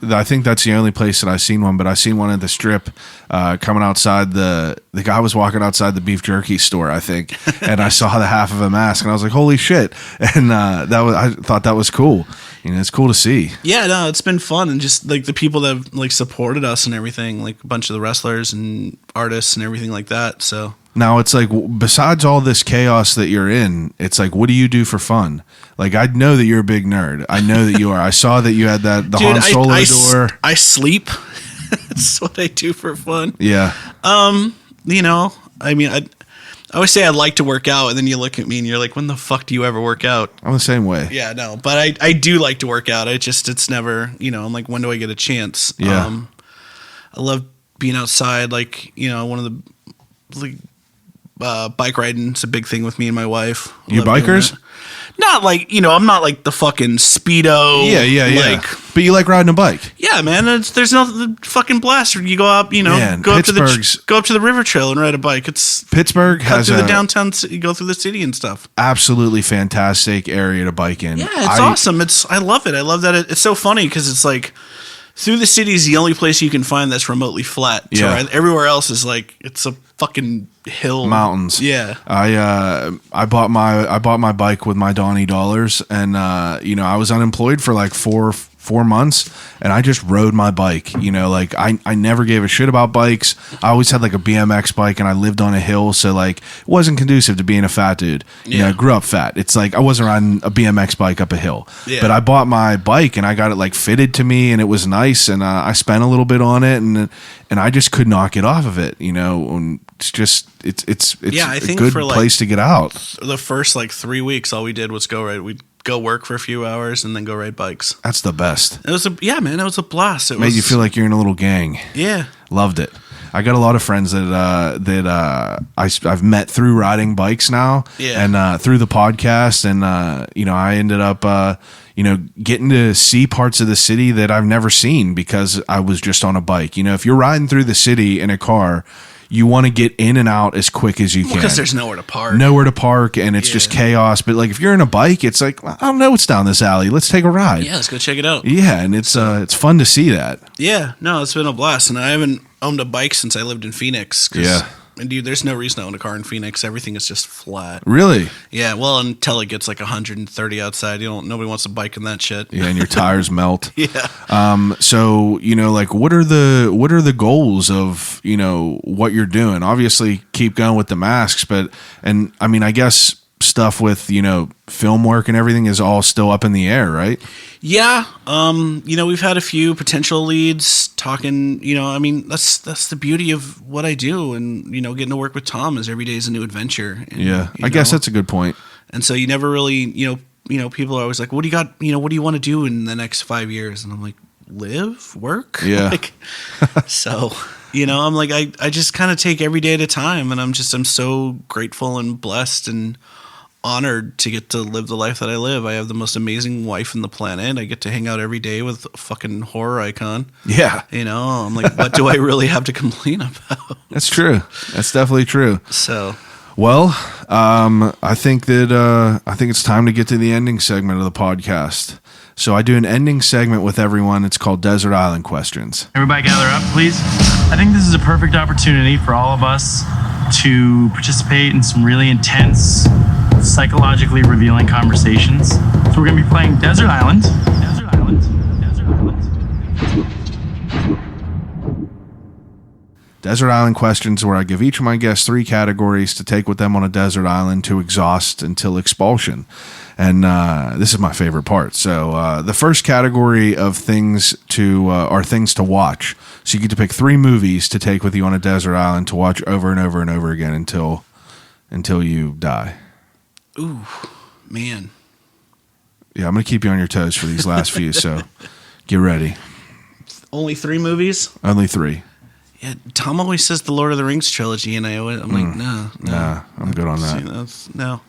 I think that's the only place that I've seen one, but I seen one at the Strip coming outside the guy was walking outside the beef jerky store, I think, and I saw the half of a mask, and I was like, holy shit! And I thought that was cool. It's cool to see. Yeah, no, it's been fun, and just the people that have supported us and everything, a bunch of the wrestlers and artists and everything like that. So. Now it's besides all this chaos that you're in, it's what do you do for fun? I know that you're a big nerd. I know that you are. I saw that you had the Dude, Han Solo door. I sleep. That's what I do for fun. Yeah. I always say I'd like to work out, and then you look at me and you're like, when the fuck do you ever work out? I'm the same way. Yeah, no, but I do like to work out. It's never, I'm like, when do I get a chance? Yeah. I love being outside, one of the bike riding is a big thing with me and my wife. You bikers? Not like, I'm not like the fucking speedo. Yeah. Like, But you like riding a bike. yeah, man. There's no fucking blast. You go up, Man, go up to the river trail and ride a bike. It's Pittsburgh has through the downtown. You go through the city and stuff. absolutely fantastic area to bike in. Yeah, it's awesome. I love it. I love that. It's so funny because it's like through the city is the only place you can find that's remotely flat. Yeah. Everywhere else is like it's a fucking hill, Mountains. Yeah. I bought my bike with my Donnie dollars, and I was unemployed for like 4 months, and I just rode my bike. Like I never gave a shit about bikes. I always had like a BMX bike, and I lived on a hill, so like it wasn't conducive to being a fat dude. Yeah. I grew up fat. It's like I wasn't riding a BMX bike up a hill. Yeah. But I bought my bike, and I got it like fitted to me, and it was nice, and I spent a little bit on it, and I just could not get off of it. And it's I a think good for, like, place to get out. The first like 3 weeks, all we did was go ride. We'd go work for a few hours and then go ride bikes. That's the best. It was a blast. It Made you feel like you're in a little gang. Yeah. Loved it. I got a lot of friends that I've met through riding bikes now, Yeah. and through the podcast, and I ended up getting to see parts of the city that I've never seen because I was just on a bike. If you're riding through the city in a car, you want to get in and out as quick as you can. Because there's nowhere to park. And it's just chaos. But like if you're in a bike, it's like, I don't know what's down this alley. Let's take a ride. Yeah, let's go check it out. Yeah, and it's fun to see that. Yeah, no, it's been a blast, and I haven't owned a bike since I lived in Phoenix. Yeah. And dude, there's no reason to own a car in Phoenix. Everything is just flat. Really? Yeah, well, until it gets like 130 outside, nobody wants to bike in that shit. Yeah, and your tires melt. Yeah. So like what are the goals of what you're doing? Obviously, keep going with the masks, and I mean, I guess stuff with film work and everything is all still up in the air, right? Yeah. We've had a few potential leads talking. I mean, that's the beauty of what I do, and getting to work with Tom is every day is a new adventure. And, Yeah, I guess that's a good point. And so you never really, people are always like, "What do you got? What do you want to do in the next 5 years?" And I'm like, "Live, work." Yeah. So, I'm like, I just kind of take every day at a time, and I'm so grateful and blessed and honored to get to live the life that I live. I have the most amazing wife on the planet. I get to hang out every day with a fucking horror icon. Yeah. I'm like, what do I really have to complain about? That's true. That's definitely true. So, well, I think it's time to get to the ending segment of the podcast. So I do an ending segment with everyone. It's called Desert Island Questions. Everybody gather up, please. I think this is a perfect opportunity for all of us to participate in some really intense, psychologically revealing conversations. So we're going to be playing Desert Island. Desert Island. Desert Island. Desert Island Questions, where I give each of my guests 3 categories to take with them on a desert island to exhaust until expulsion. And this is my favorite part. So the first category of things are things to watch. So you get to pick 3 movies to take with you on a desert island to watch over and over and over again until you die. ooh, man. Yeah, I'm going to keep you on your toes for these last few, so get ready. Only 3 movies? Only 3. Yeah, Tom always says the Lord of the Rings trilogy, and I'm like, no. Nah, I'm good on that. See, no.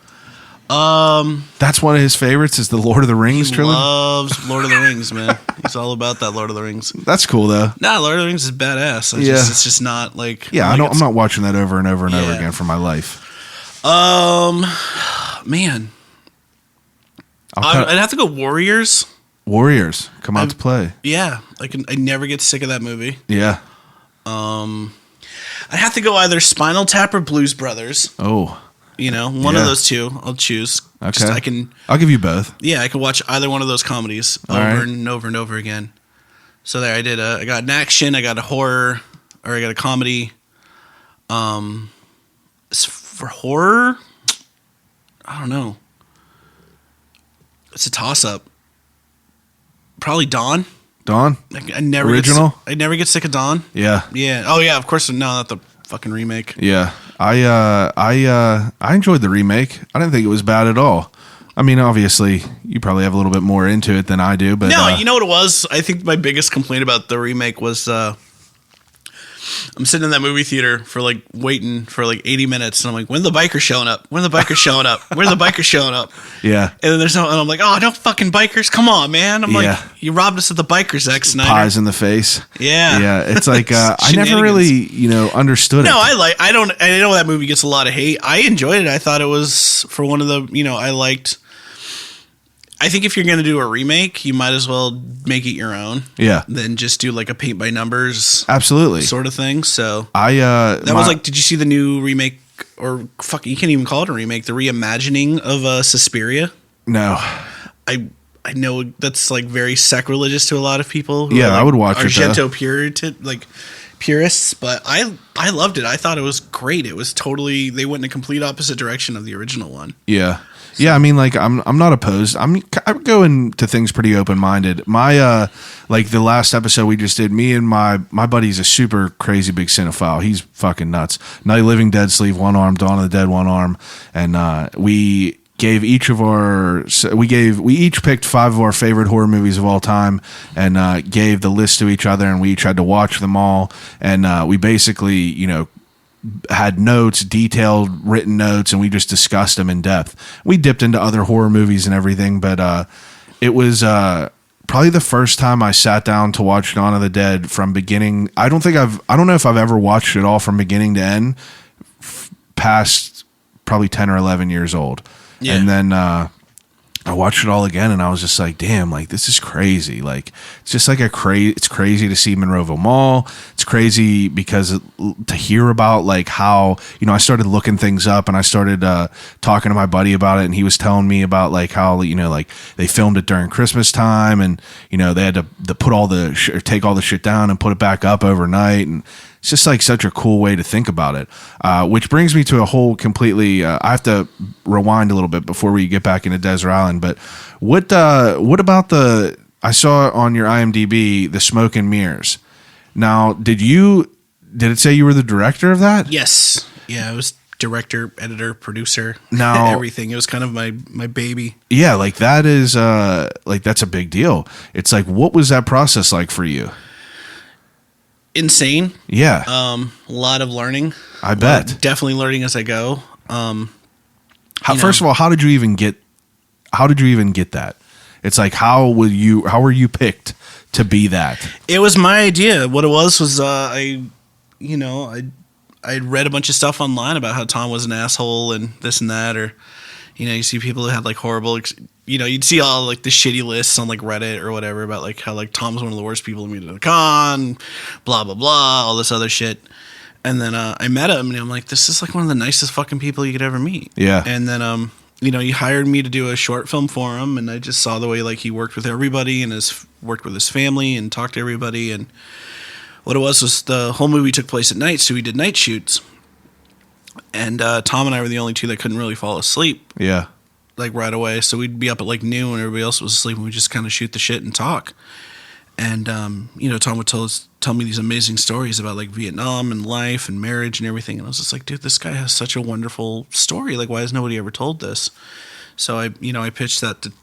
That's one of his favorites is the Lord of the Rings He trilogy? loves Lord of the Rings, man. He's all about that Lord of the Rings. That's cool, though. Nah, Lord of the Rings is badass. It's just not like... Yeah, like I'm not watching that over and over and over Yeah. again for my life. Man. I'll I'd have to go Warriors. Warriors, come out to play. Yeah, I never get sick of that movie. Yeah. I'd have to go either Spinal Tap or Blues Brothers. Oh, One Yeah. of those two. I'll choose. okay. I'll give you both. Yeah, I can watch either one of those comedies All over right. and over and over again. So there, I did. I got an action. I got a horror, or I got a comedy. For horror, I don't know. It's a toss up. Probably Dawn. Dawn? I never Original? I never get sick of Dawn. Yeah. Yeah. Oh yeah. Of course. No, not the fucking remake. Yeah. I enjoyed the remake. I didn't think it was bad at all. I mean, obviously, you probably have a little bit more into it than I do, but No, you know what it was? I think my biggest complaint about the remake was I'm sitting in that movie theater for like waiting for like 80 minutes, and I'm like, when the bikers showing up? When the bikers showing up? When the bikers showing up? Yeah. And then and I'm like, oh, no fucking bikers! Come on, man! I'm Yeah. like, you robbed us of the bikers, Zack Snyder. Pies in the face. Yeah. Yeah. It's like I never really, understood it. No, I know that movie gets a lot of hate. I enjoyed it. I thought it was for one of the, I think if you're going to do a remake, you might as well make it your own. Yeah. Than just do like a paint by numbers Absolutely. sort of thing. So that was like, did you see the new remake, or fuck, you can't even call it a remake, the reimagining of Suspiria? No. I know that's like very sacrilegious to a lot of people. Yeah, I would watch it, Argento purists, but I loved it. I thought it was great. It was totally, they went in a complete opposite direction of the original one. Yeah. Yeah, I mean, like, I'm not opposed. I go into things pretty open minded. My like the last episode we just did, me and my buddy's a super crazy big cinephile. He's fucking nuts. Night of the Living Dead sleeve one arm, Dawn of the Dead one arm, and we gave each picked 5 of our favorite horror movies of all time, and gave the list to each other, and we each had to watch them all, and we basically had notes, detailed written notes, and we just discussed them in depth. We dipped into other horror movies and everything, but it was probably the first time I sat down to watch Dawn of the Dead from beginning. I don't know if I've ever watched it all from beginning to end past probably 10 or 11 years old. Yeah. And then I watched it all again, and I was just like, damn, like, this is crazy. Like, it's just like it's crazy to see Monroeville Mall. It's crazy because to hear about, like, how, I started looking things up, and I started talking to my buddy about it, and he was telling me about, like, how, like, they filmed it during Christmas time, and, they had to put all the take all the shit down and put it back up overnight, and it's just like such a cool way to think about it, which brings me to a whole completely. I have to rewind a little bit before we get back into Desert Island. But what about I saw on your IMDb the Smoke and Mirrors. Now, did it say you were the director of that? Yes. Yeah, I was director, editor, producer, now, everything. It was kind of my baby. Yeah, like that is that's a big deal. It's like, what was that process like for you? Insane. Yeah. A lot of learning. I bet. Definitely learning as I go. First of all, how did you even get that? It's like, how were you picked to be that? It was my idea. What it was I read a bunch of stuff online about how Tom was an asshole and this and that, or you see people who had like horrible you'd see all like the shitty lists on like Reddit or whatever about like how like Tom's one of the worst people to meet at a con, blah blah blah, all this other shit. And then I met him, and I'm like, this is like one of the nicest fucking people you could ever meet. Yeah. And then he hired me to do a short film for him, and I just saw the way like he worked with everybody and worked with his family and talked to everybody. And what it was the whole movie took place at night, so we did night shoots. And Tom and I were the only two that couldn't really fall asleep. Yeah. Like right away. So we'd be up at like noon when everybody else was asleep, and we'd just kind of shoot the shit and talk. And, Tom would tell me these amazing stories about like Vietnam and life and marriage and everything. And I was just like, dude, this guy has such a wonderful story. Like, why has nobody ever told this? So I pitched that to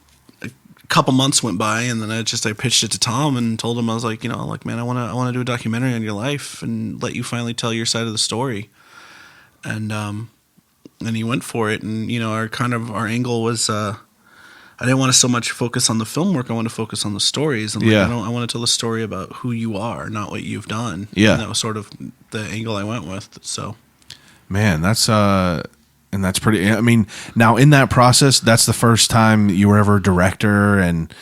a couple months went by, and then I pitched it to Tom and told him, I was like, man, I want to do a documentary on your life and let you finally tell your side of the story. And he went for it. And, our angle was, I didn't want to so much focus on the film work. I want to focus on the stories. And I want to tell a story about who you are, not what you've done. Yeah. And that was sort of the angle I went with. So, man, that's pretty, I mean, now in that process, that's the first time you were ever a director and,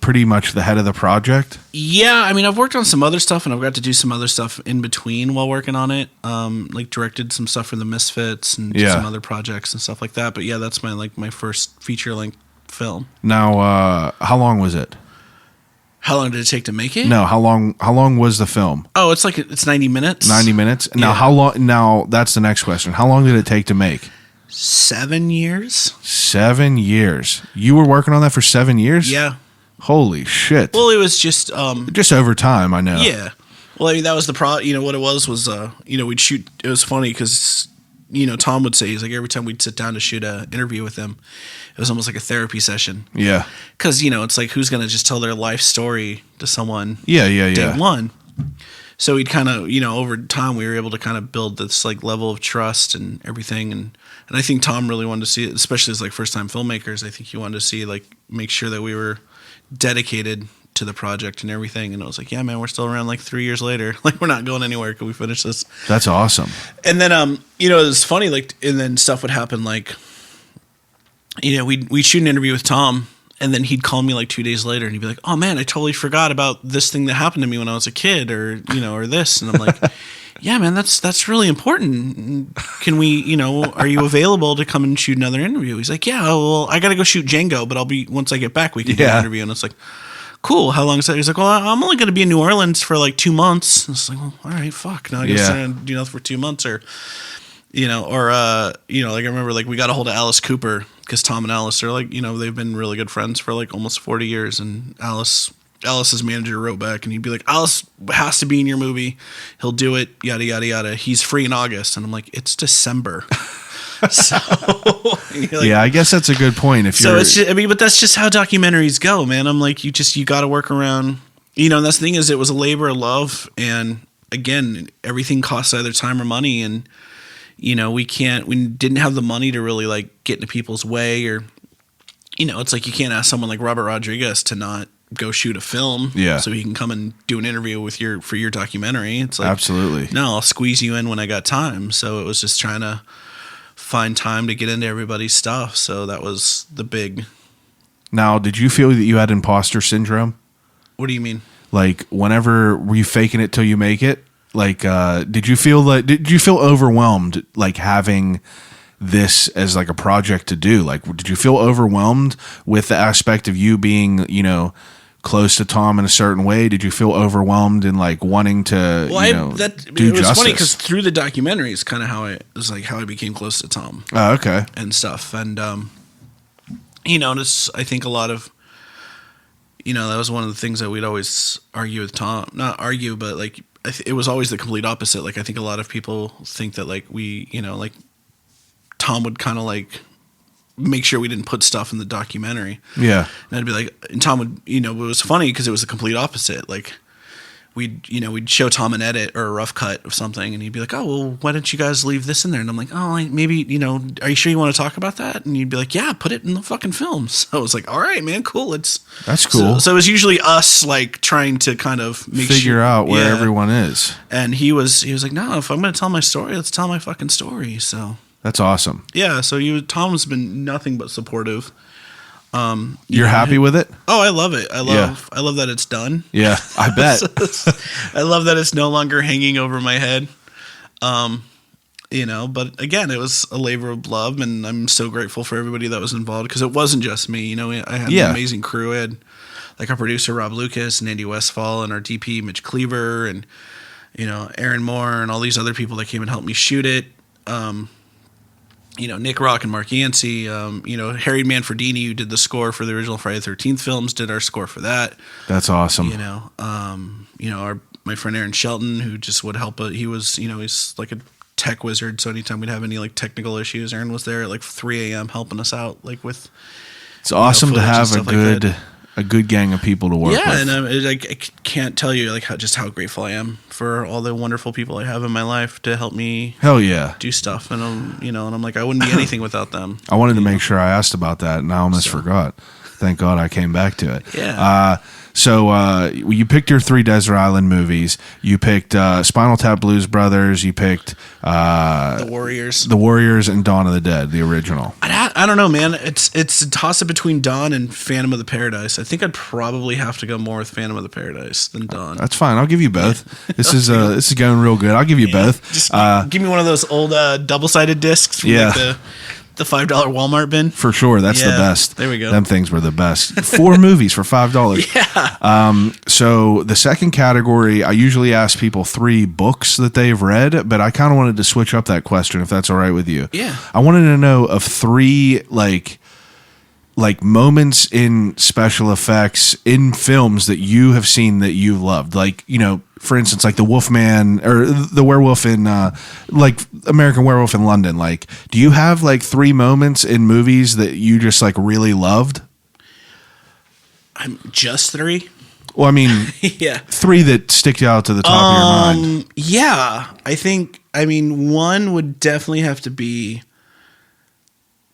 pretty much the head of the project. Yeah. I mean, I've worked on some other stuff, and I've got to do some other stuff in between while working on it. Like directed some stuff for the Misfits and some other projects and stuff like that. But yeah, that's my first feature length film. Now, how long was it? How long did it take to make it? No, how long was the film? Oh, it's 90 minutes. 90 minutes? Now, yeah. How long? Now, that's the next question. How long did it take to make? 7 years. 7 years. You were working on that for 7 years? Yeah. Holy shit. Well, it was just over time, I know. Yeah. Well, I mean, that was the what it was we'd shoot. It was funny because Tom would say, he's like, every time we'd sit down to shoot an interview with him, it was almost like a therapy session. Yeah. Because, it's like, who's going to just tell their life story to someone? Yeah. Day one. so we'd kind of, over time we were able to kind of build this like level of trust and everything. And I think Tom really wanted to see it, especially as like first time filmmakers. I think he wanted to see, like, make sure that we were dedicated to the project and everything. And I was like, yeah, man, we're still around like 3 years later. Like, we're not going anywhere. Can we finish this? That's awesome. And then, it was funny, like, and then stuff would happen, like, we'd shoot an interview with Tom, and then he'd call me like 2 days later and he'd be like, oh man, I totally forgot about this thing that happened to me when I was a kid, or, or this. And I'm like, yeah, man, that's really important. Can we, are you available to come and shoot another interview? He's like, yeah, well, I got to go shoot Django, but once I get back, we can do an interview. And it's like, cool. How long is that? He's like, well, I'm only going to be in New Orleans for like 2 months. And it's like, well, all right, fuck. Now I guess I'm going to do nothing for 2 months, or, like I remember, like, we got a hold of Alice Cooper, because Tom and Alice are like, they've been really good friends for like almost 40 years. And Alice's manager wrote back and he'd be like, Alice has to be in your movie. He'll do it, yada, yada, yada. He's free in August. And I'm like, it's December. So, like, yeah, I guess that's a good point. It's just, but that's just how documentaries go, man. I'm like, you got to work around, and that's the thing is, it was a labor of love. And again, everything costs either time or money. And, we didn't have the money to really like get into people's way, or, it's like, you can't ask someone like Robert Rodriguez to not go shoot a film so he can come and do an interview for your documentary. It's like, absolutely. No, I'll squeeze you in when I got time. So it was just trying to find time to get into everybody's stuff. So that was the big. Now, did you feel that you had imposter syndrome? What do you mean? Like, whenever were you faking it till you make it? Like, did you feel overwhelmed, like, having this as like a project to do? Like, did you feel overwhelmed with the aspect of you being, close to Tom in a certain way? Did you feel overwhelmed and like wanting to, do it was justice? Funny because through the documentary is kind of how I became close to Tom. Oh, okay. And stuff. And, I think a lot of, that was one of the things that we'd always argue with Tom. Not argue, but like, it was always the complete opposite. Like, I think a lot of people think that like like Tom would kind of like make sure we didn't put stuff in the documentary. Yeah. And I'd be like, and Tom would, it was funny because it was the complete opposite. Like, we'd show Tom an edit or a rough cut of something, and he'd be like, oh, well, why don't you guys leave this in there? And I'm like, oh, maybe, are you sure you want to talk about that? And you'd be like, yeah, put it in the fucking film. So I was like, all right, man, cool. That's cool. So it was usually us like trying to kind of figure out where everyone is. And he was like, no, if I'm going to tell my story, let's tell my fucking story. So that's awesome. Yeah. So Tom's been nothing but supportive. You're happy with it? Oh, I love it. I love that it's done. Yeah, I bet. I love that it's no longer hanging over my head. But again, it was a labor of love, and I'm so grateful for everybody that was involved, because it wasn't just me. I had an amazing crew. I had like our producer Rob Lucas and Andy Westfall, and our DP Mitch Cleaver, and Aaron Moore, and all these other people that came and helped me shoot it. Nick Rock and Mark Yancey, Harry Manfredini, who did the score for the original Friday the 13th films, did our score for that. That's awesome. My friend Aaron Shelton, who just would help. He was, he's like a tech wizard. So anytime we'd have any like technical issues, Aaron was there at like 3 a.m. helping us out, like with. It's awesome to have a good gang of people to work with. Yeah, and I can't tell you like how grateful I am for all the wonderful people I have in my life to help me. Hell yeah, do stuff, and I'm like, I wouldn't be anything without them. I wanted to make sure I asked about that, and I almost forgot. Thank God I came back to it. Yeah. So you picked your 3 Desert Island movies. You picked Spinal Tap Blues Brothers. You picked The Warriors, and Dawn of the Dead, the original. I don't know, man. It's a toss up between Dawn and Phantom of the Paradise. I think I'd probably have to go more with Phantom of the Paradise than Dawn. That's fine. I'll give you both. This is going real good. I'll give you both. Just give me one of those old double-sided discs from like the $5 Walmart bin. For sure. That's the best. There we go. Them things were the best. 4 movies for $5. Yeah. So the second category, I usually ask people 3 books that they've read, but I kind of wanted to switch up that question, if that's all right with you. Yeah. I wanted to know of 3 like moments in special effects in films that you have seen that you loved. Like, for instance, like the Wolfman or the werewolf in like American Werewolf in London. Like, do you have like 3 moments in movies that you just like really loved? I'm just 3. Well, I mean, Yeah. 3 that stick out to the top of your mind. Yeah, I mean, one would definitely have to be.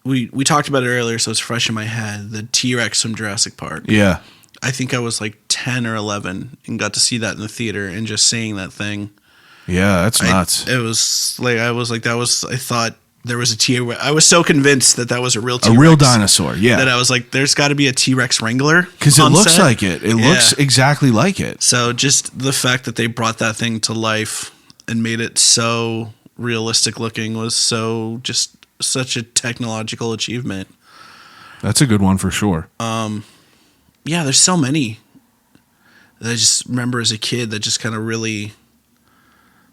We talked about it earlier, so it's fresh in my head. The T-Rex from Jurassic Park. Yeah. I think I was like 10 or 11 and got to see that in the theater, and just seeing that thing. Yeah, that's nuts. I thought there was a T-Rex. I was so convinced that was a real T-Rex. A real dinosaur, yeah. That I was like, there's got to be a T-Rex Wrangler. Because it on looks set. like it. It looks exactly like it. So just the fact that they brought that thing to life and made it so realistic looking was such a technological achievement. That's a good one for sure. Yeah, there's so many that I just remember as a kid that just kind of really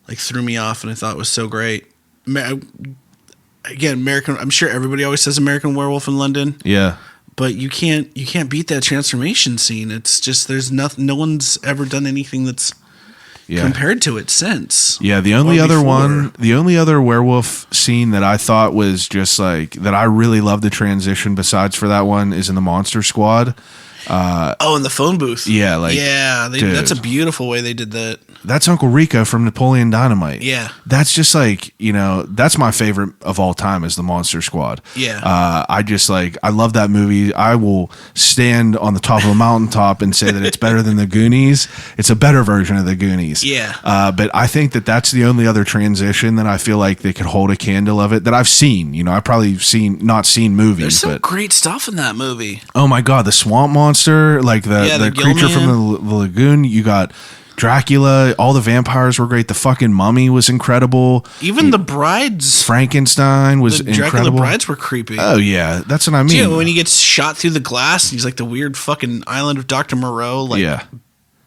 like threw me off, and I thought was so great. Again, American. I'm sure everybody always says American Werewolf in London. Yeah. But you can't beat that transformation scene. It's just there's nothing. No one's ever done anything that's compared to it since. Yeah, the only other werewolf scene that I thought was just like that I really loved the transition besides for that one is in the Monster Squad. In the phone booth. Yeah, that's a beautiful way they did that. That's Uncle Rico from Napoleon Dynamite. Yeah. That's just like, that's my favorite of all time is the Monster Squad. Yeah. I love that movie. I will stand on the top of a mountaintop and say that it's better than the Goonies. It's a better version of the Goonies. Yeah. But I think that's the only other transition that I feel like they could hold a candle of it that I've seen. I've probably not seen movies. There's some great stuff in that movie. Oh my God, the swamp monster, like the creature from the lagoon. You got Dracula, all the vampires were great. The fucking mummy was incredible. Even the brides. Frankenstein was incredible. Dracula brides were creepy. Oh, yeah. That's what I mean. Dude, when he gets shot through the glass, he's like the weird fucking Island of Dr. Moreau,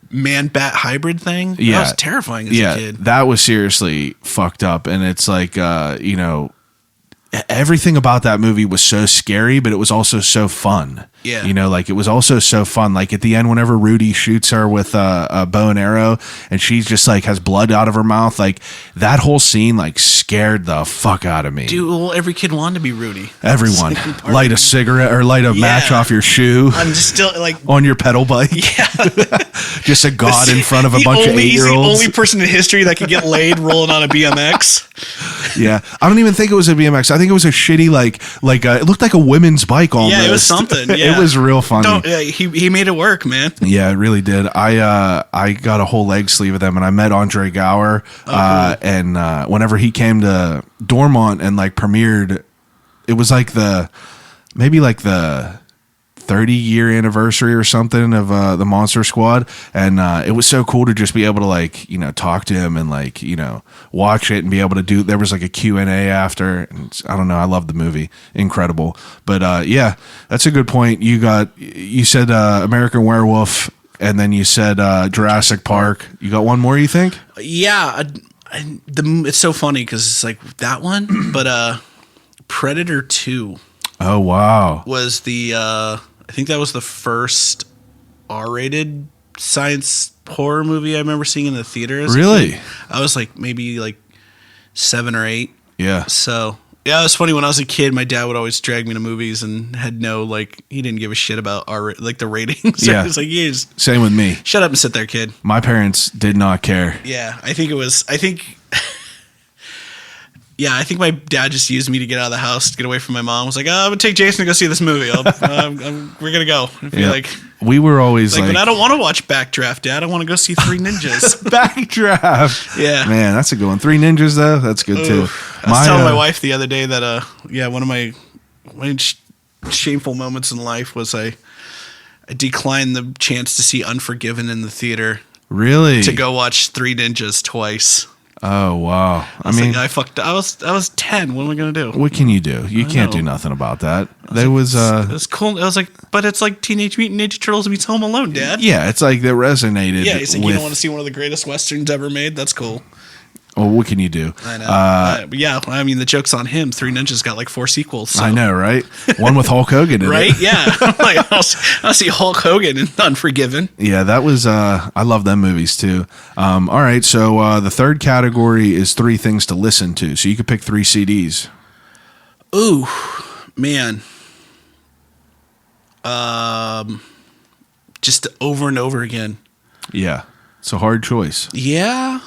man-bat hybrid thing. Yeah. That was terrifying as a kid. That was seriously fucked up. And it's like, everything about that movie was so scary, but it was also so fun. Yeah. It was also so fun. Like at the end, whenever Rudy shoots her with a bow and arrow and she's just like has blood out of her mouth, like that whole scene like scared the fuck out of me. Dude, well, every kid wanted to be Rudy. Everyone. Light a cigarette or light a match off your shoe. I'm just still like on your pedal bike. Yeah. Just a god in front of a bunch of 8-year-olds. He's the only person in history that could get laid rolling on a BMX. Yeah. I don't even think it was a BMX. I think it was a shitty it looked like a women's bike almost. Yeah, it was something. Yeah. It was real funny. He made it work, man. Yeah, it really did. I got a whole leg sleeve of them, and I met Andre Gower. Cool. And whenever he came to Dormont and premiered, it was maybe the 30-year anniversary or something of the Monster Squad, and it was so cool to just be able to talk to him and watch it and be able to do. There was a Q&A after, and I don't know. I love the movie, incredible. But yeah, that's a good point. You said American Werewolf, and then you said Jurassic Park. You got one more? You think? Yeah, it's so funny because it's like that one, but Predator 2. Oh wow! Was I think that was the first R-rated science horror movie I remember seeing in the theater. Really? I was maybe 7 or 8. Yeah. So yeah, it was funny when I was a kid. My dad would always drag me to movies and had he didn't give a shit about the ratings. Yeah. It was same with me. Shut up and sit there, kid. My parents did not care. Yeah, I think my dad just used me to get out of the house, to get away from my mom. Was like, I'm going to take Jason to go see this movie. We're going to go. We were always but I don't want to watch Backdraft, Dad. I want to go see Three Ninjas. Backdraft. Yeah. Man, that's a good one. Three Ninjas, though. That's good, too. I was telling my wife the other day that, one of my shameful moments in life was I declined the chance to see Unforgiven in the theater. Really? To go watch Three Ninjas twice. Oh wow! I fucked. I was 10. What am I gonna do? What can you do? You can't do nothing about that. It was cool. I was like, but it's like Teenage Mutant Ninja Turtles meets Home Alone, Dad. Yeah, it's like that resonated. Yeah, he's like, you don't want to see one of the greatest westerns ever made. That's cool. Well, what can you do? I know. Yeah, I mean, the joke's on him. Three Ninjas got 4 sequels. So. I know, right? One with Hulk Hogan in right? it. Yeah. I'll see Hulk Hogan in Unforgiven. Yeah, that was, I love them movies too. All right, so the third category is 3 things to listen to. So you could pick 3 CDs. Ooh, man. Just over and over again. Yeah. It's a hard choice. Yeah.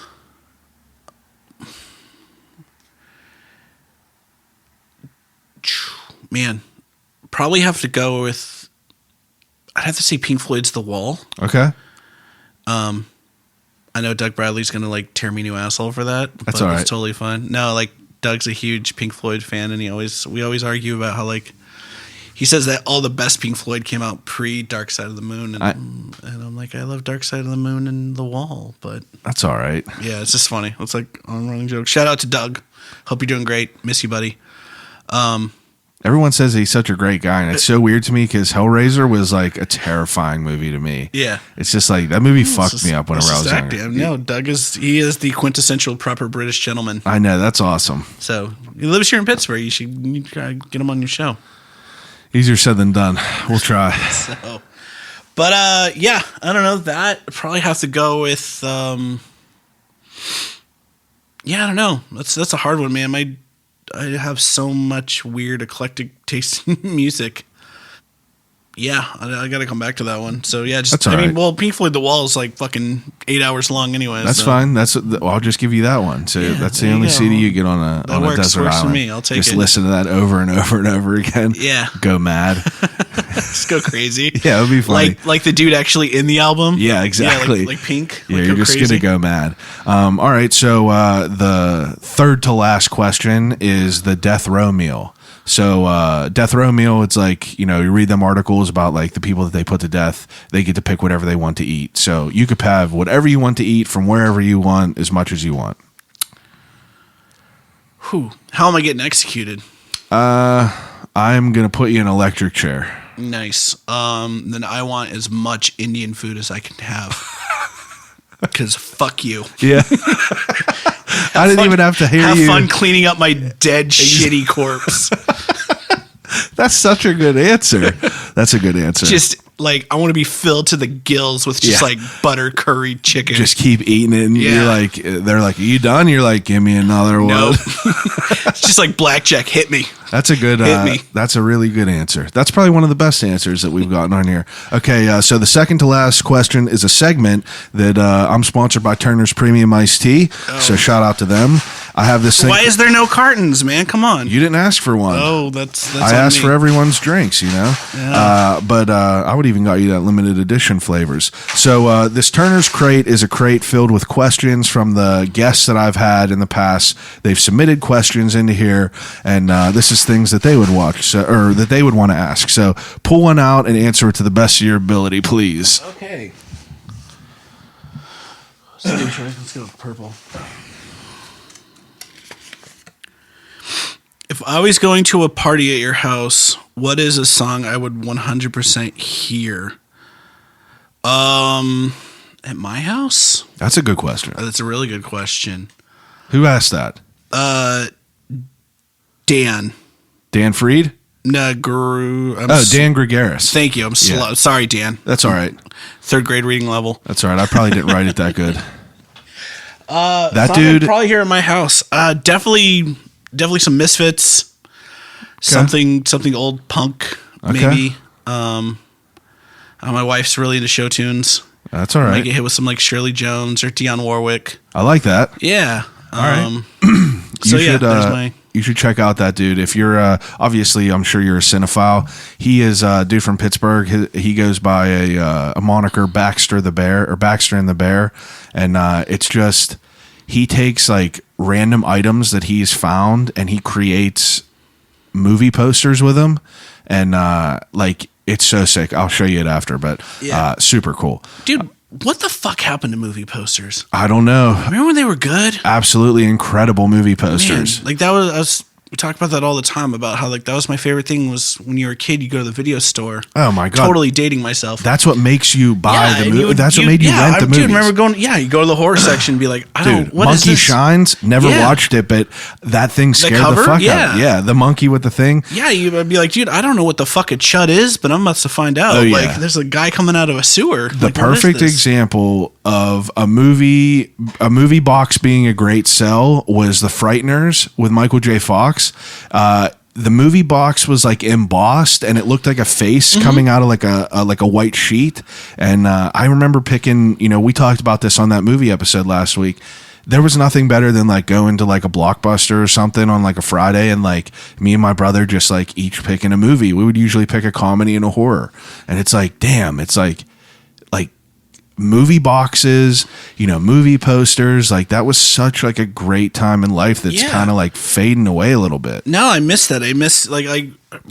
Man, probably have to go with. I'd have to say Pink Floyd's The Wall. Okay. I know Doug Bradley's gonna like tear me a new asshole for that. That's but all right. It's totally fine. No, like Doug's a huge Pink Floyd fan, and we always argue about how like he says that all the best Pink Floyd came out pre Dark Side of the Moon, and I'm like, I love Dark Side of the Moon and The Wall, but That's all right. yeah, it's just funny. It's like on running joke. Shout out to Doug. Hope you're doing great. Miss you, buddy. Everyone says he's such a great guy, and it's so weird to me because Hellraiser was like a terrifying movie to me. Yeah. It's just like that movie fucked me up whenever I was younger. No, Doug is the quintessential proper British gentleman. I know, that's awesome. So he lives here in Pittsburgh. You should try to get him on your show. Easier said than done. We'll try. So, but yeah, I don't know. That probably have to go with. Yeah, I don't know. That's a hard one, man. I have so much weird eclectic taste in music. Yeah, I got to come back to that one. So yeah, just That's all right. well, Pink Floyd The Wall is like fucking 8 hours long anyway. That's so. fine. I'll just give you that one. So Yeah, that's the there you only go. CD you get on a Works desert for island. me. I'll take just it. listen to that over and over and over again. Yeah. Go mad. Just go crazy. Yeah, it would be funny. Like the dude actually in the album. Yeah, exactly. Yeah, like Pink. Yeah, Like, you're go just crazy. going to go mad. All right, so the third to last question is the death row meal. So death row meal, it's like, you read them articles about like the people that they put to death. They get to pick whatever they want to eat. So you could have whatever you want to eat from wherever you want, as much as you want. Whew. How am I getting executed? I'm going to put you in an electric chair. Nice. Then I want as much Indian food as I can have. Because fuck you. Yeah. I didn't even have to hear Have you. fun cleaning up my dead, shitty corpse. That's such a good answer. That's a good answer. Just like I want to be filled to the gills with just Yeah. like butter curried chicken. just keep eating it. And Yeah. you're like, they're like, are you done? You're like, give me another one. nope. It's just like blackjack. Hit me. That's a good, Hit me. that's a really good answer. That's probably one of the best answers that we've gotten on here. Okay. So the second to last question is a segment that, I'm sponsored by Turner's Premium Iced Tea. So shout out to them. I have this thing. Why is there no cartons, man? Come on. You didn't ask for one. Oh, that's I on asked me. for everyone's drinks, but I would even got you that limited edition flavors. So this Turner's Crate is a crate filled with questions from the guests that I've had in the past. They've submitted questions into here, and this is things that they would watch or that they would want to ask. So pull one out and answer it to the best of your ability, please. Okay. Let's go with purple. If I was going to a party at your house, what is a song I would 100% hear? At my house? That's a good question. That's a really good question. Who asked that? Dan. Dan Freed? No, Dan Gregaris. Thank you. I'm slow. Yeah. Sorry, Dan. That's all right. 3rd grade reading level. That's all right. I probably didn't write it that good. That Song dude. I'd probably hear at my house. Definitely some Misfits. Something old punk, maybe. My wife's really into show tunes. That's all I might right. get hit with some like Shirley Jones or Dionne Warwick. I like that. Yeah. All right. So you yeah, should, there's my. you should check out that dude. If you're obviously, I'm sure you're a cinephile. He is a dude from Pittsburgh. He goes by a moniker Baxter the Bear or Baxter and the Bear, and it's just he takes like random items that he's found and he creates movie posters with them, and like it's so sick. I'll show you it after, but Yeah. super cool. Dude, what the fuck happened to movie posters? I don't know. Remember when they were good? Absolutely incredible movie posters. Man, like that was. We talk about that all the time about how like that was my favorite thing was when you were a kid you go to the video store. Oh my god! Totally dating myself. That's what makes you buy the and movie. That's what made you rent the movie. Dude, remember going? Yeah, you go to the horror section and be like, I Dude, don't. What is Monkey this? Shines. Never Yeah. watched it, but that thing scared the cover? fuck Yeah. out. Yeah, the monkey with the thing. Yeah, you'd be like, dude, I don't know what the fuck a chud is, but I'm about to find out. Oh, yeah. Like, there's a guy coming out of a sewer. The Like, what is perfect this? example of a movie box being a great sell was The Frighteners with Michael J. Fox. the movie box was like embossed, and it looked like a face coming out of like a white sheet. And I remember picking, we talked about this on that movie episode last week. There was nothing better than like going to like a Blockbuster or something on like a Friday, and like me and my brother just like each picking a movie. We would usually pick a comedy and a horror, and it's like, damn, it's like movie boxes, movie posters. Like that was such like a great time in life that's kind of like fading away a little bit. No, I miss that. I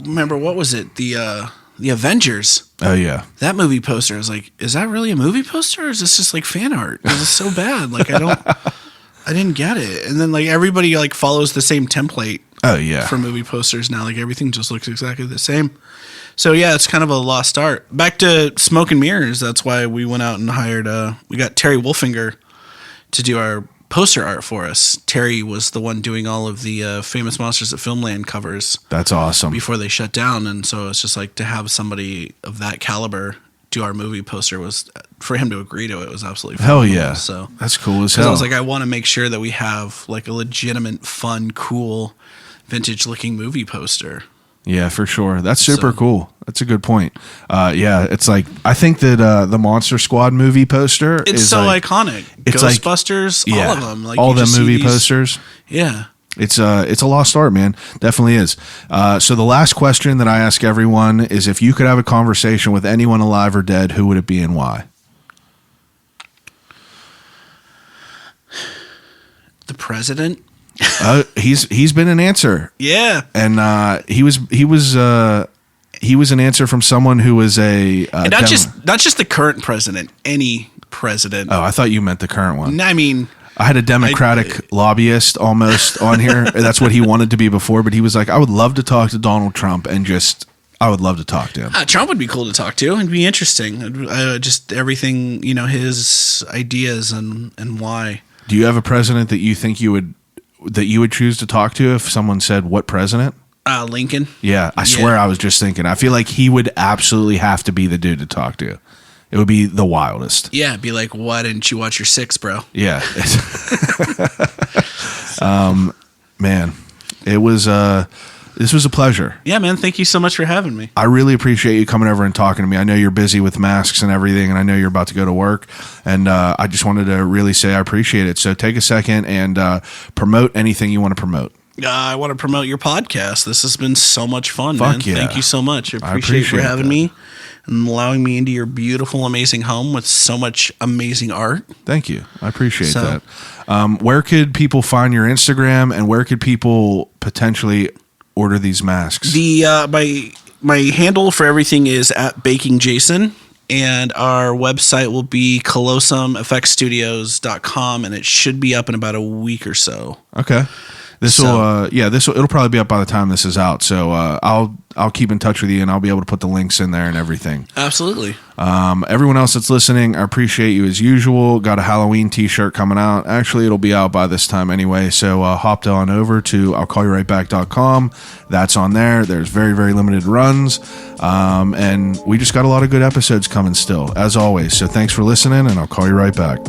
remember, what was it? The Avengers. Oh yeah. That movie poster. I was like, is that really a movie poster, or is this just like fan art? Because it's so bad. Like I didn't get it. And then like everybody like follows the same template. Oh yeah. For movie posters now, like everything just looks exactly the same. So yeah, it's kind of a lost art. Back to Smoke and Mirrors. That's why we went out and hired. We got Terry Wolfinger to do our poster art for us. Terry was the one doing all of the Famous Monsters at Filmland covers. That's awesome. Before they shut down, and so it's just like to have somebody of that caliber do our movie poster was, for him to agree to it, was absolutely hell phenomenal. yeah. So that's cool as hell. I was like, I want to make sure that we have like a legitimate, fun, cool, vintage-looking movie poster. Yeah, for sure. That's super cool. That's a good point. Yeah, it's like I think that the Monster Squad movie poster it's is so like, iconic. It's Ghostbusters, like, all of them. Like all you them just see movie these- posters. Yeah. It's a lost art, man. Definitely is. So the last question that I ask everyone is, if you could have a conversation with anyone alive or dead, who would it be and why? The president. He's been an answer. Yeah. And he was an answer from someone who was a And not just the current president, any president. Oh, I thought you meant the current one. I mean, I had a Democratic lobbyist almost on here. That's what he wanted to be before, but he was like, I would love to talk to Donald Trump, and I would love to talk to him. Trump would be cool to talk to. It'd be interesting. Just everything, his ideas and why. Do you have a president that you think you would choose to talk to if someone said, what president? Lincoln. Yeah, I swear I was just thinking. I feel like he would absolutely have to be the dude to talk to. It would be the wildest. Yeah, be like, why didn't you watch your Six, bro? Yeah. Man, this was a pleasure. Yeah, man. Thank you so much for having me. I really appreciate you coming over and talking to me. I know you're busy with masks and everything, and I know you're about to go to work. And I just wanted to really say I appreciate it. So take a second and promote anything you want to promote. I want to promote your podcast. This has been so much fun, Fuck man. yeah. Thank you so much. I appreciate you appreciate for having that. me and allowing me into your beautiful, amazing home with so much amazing art. Thank you. I appreciate that. Where could people find your Instagram, and where could people potentially order these masks? My handle for everything is at Baking Jason, and our website will be callosumfxstudios.com, and it should be up in about a week or so. Okay. It'll probably be up by the time this is out. So I'll keep in touch with you, and I'll be able to put the links in there and everything. Absolutely. Everyone else that's listening, I appreciate you as usual. Got a Halloween t-shirt coming out. Actually, it'll be out by this time anyway. So hopped on over to I'llCallYouRightBack.com. That's on there. There's very, very limited runs. And we just got a lot of good episodes coming still, as always. So thanks for listening, and I'll call you right back.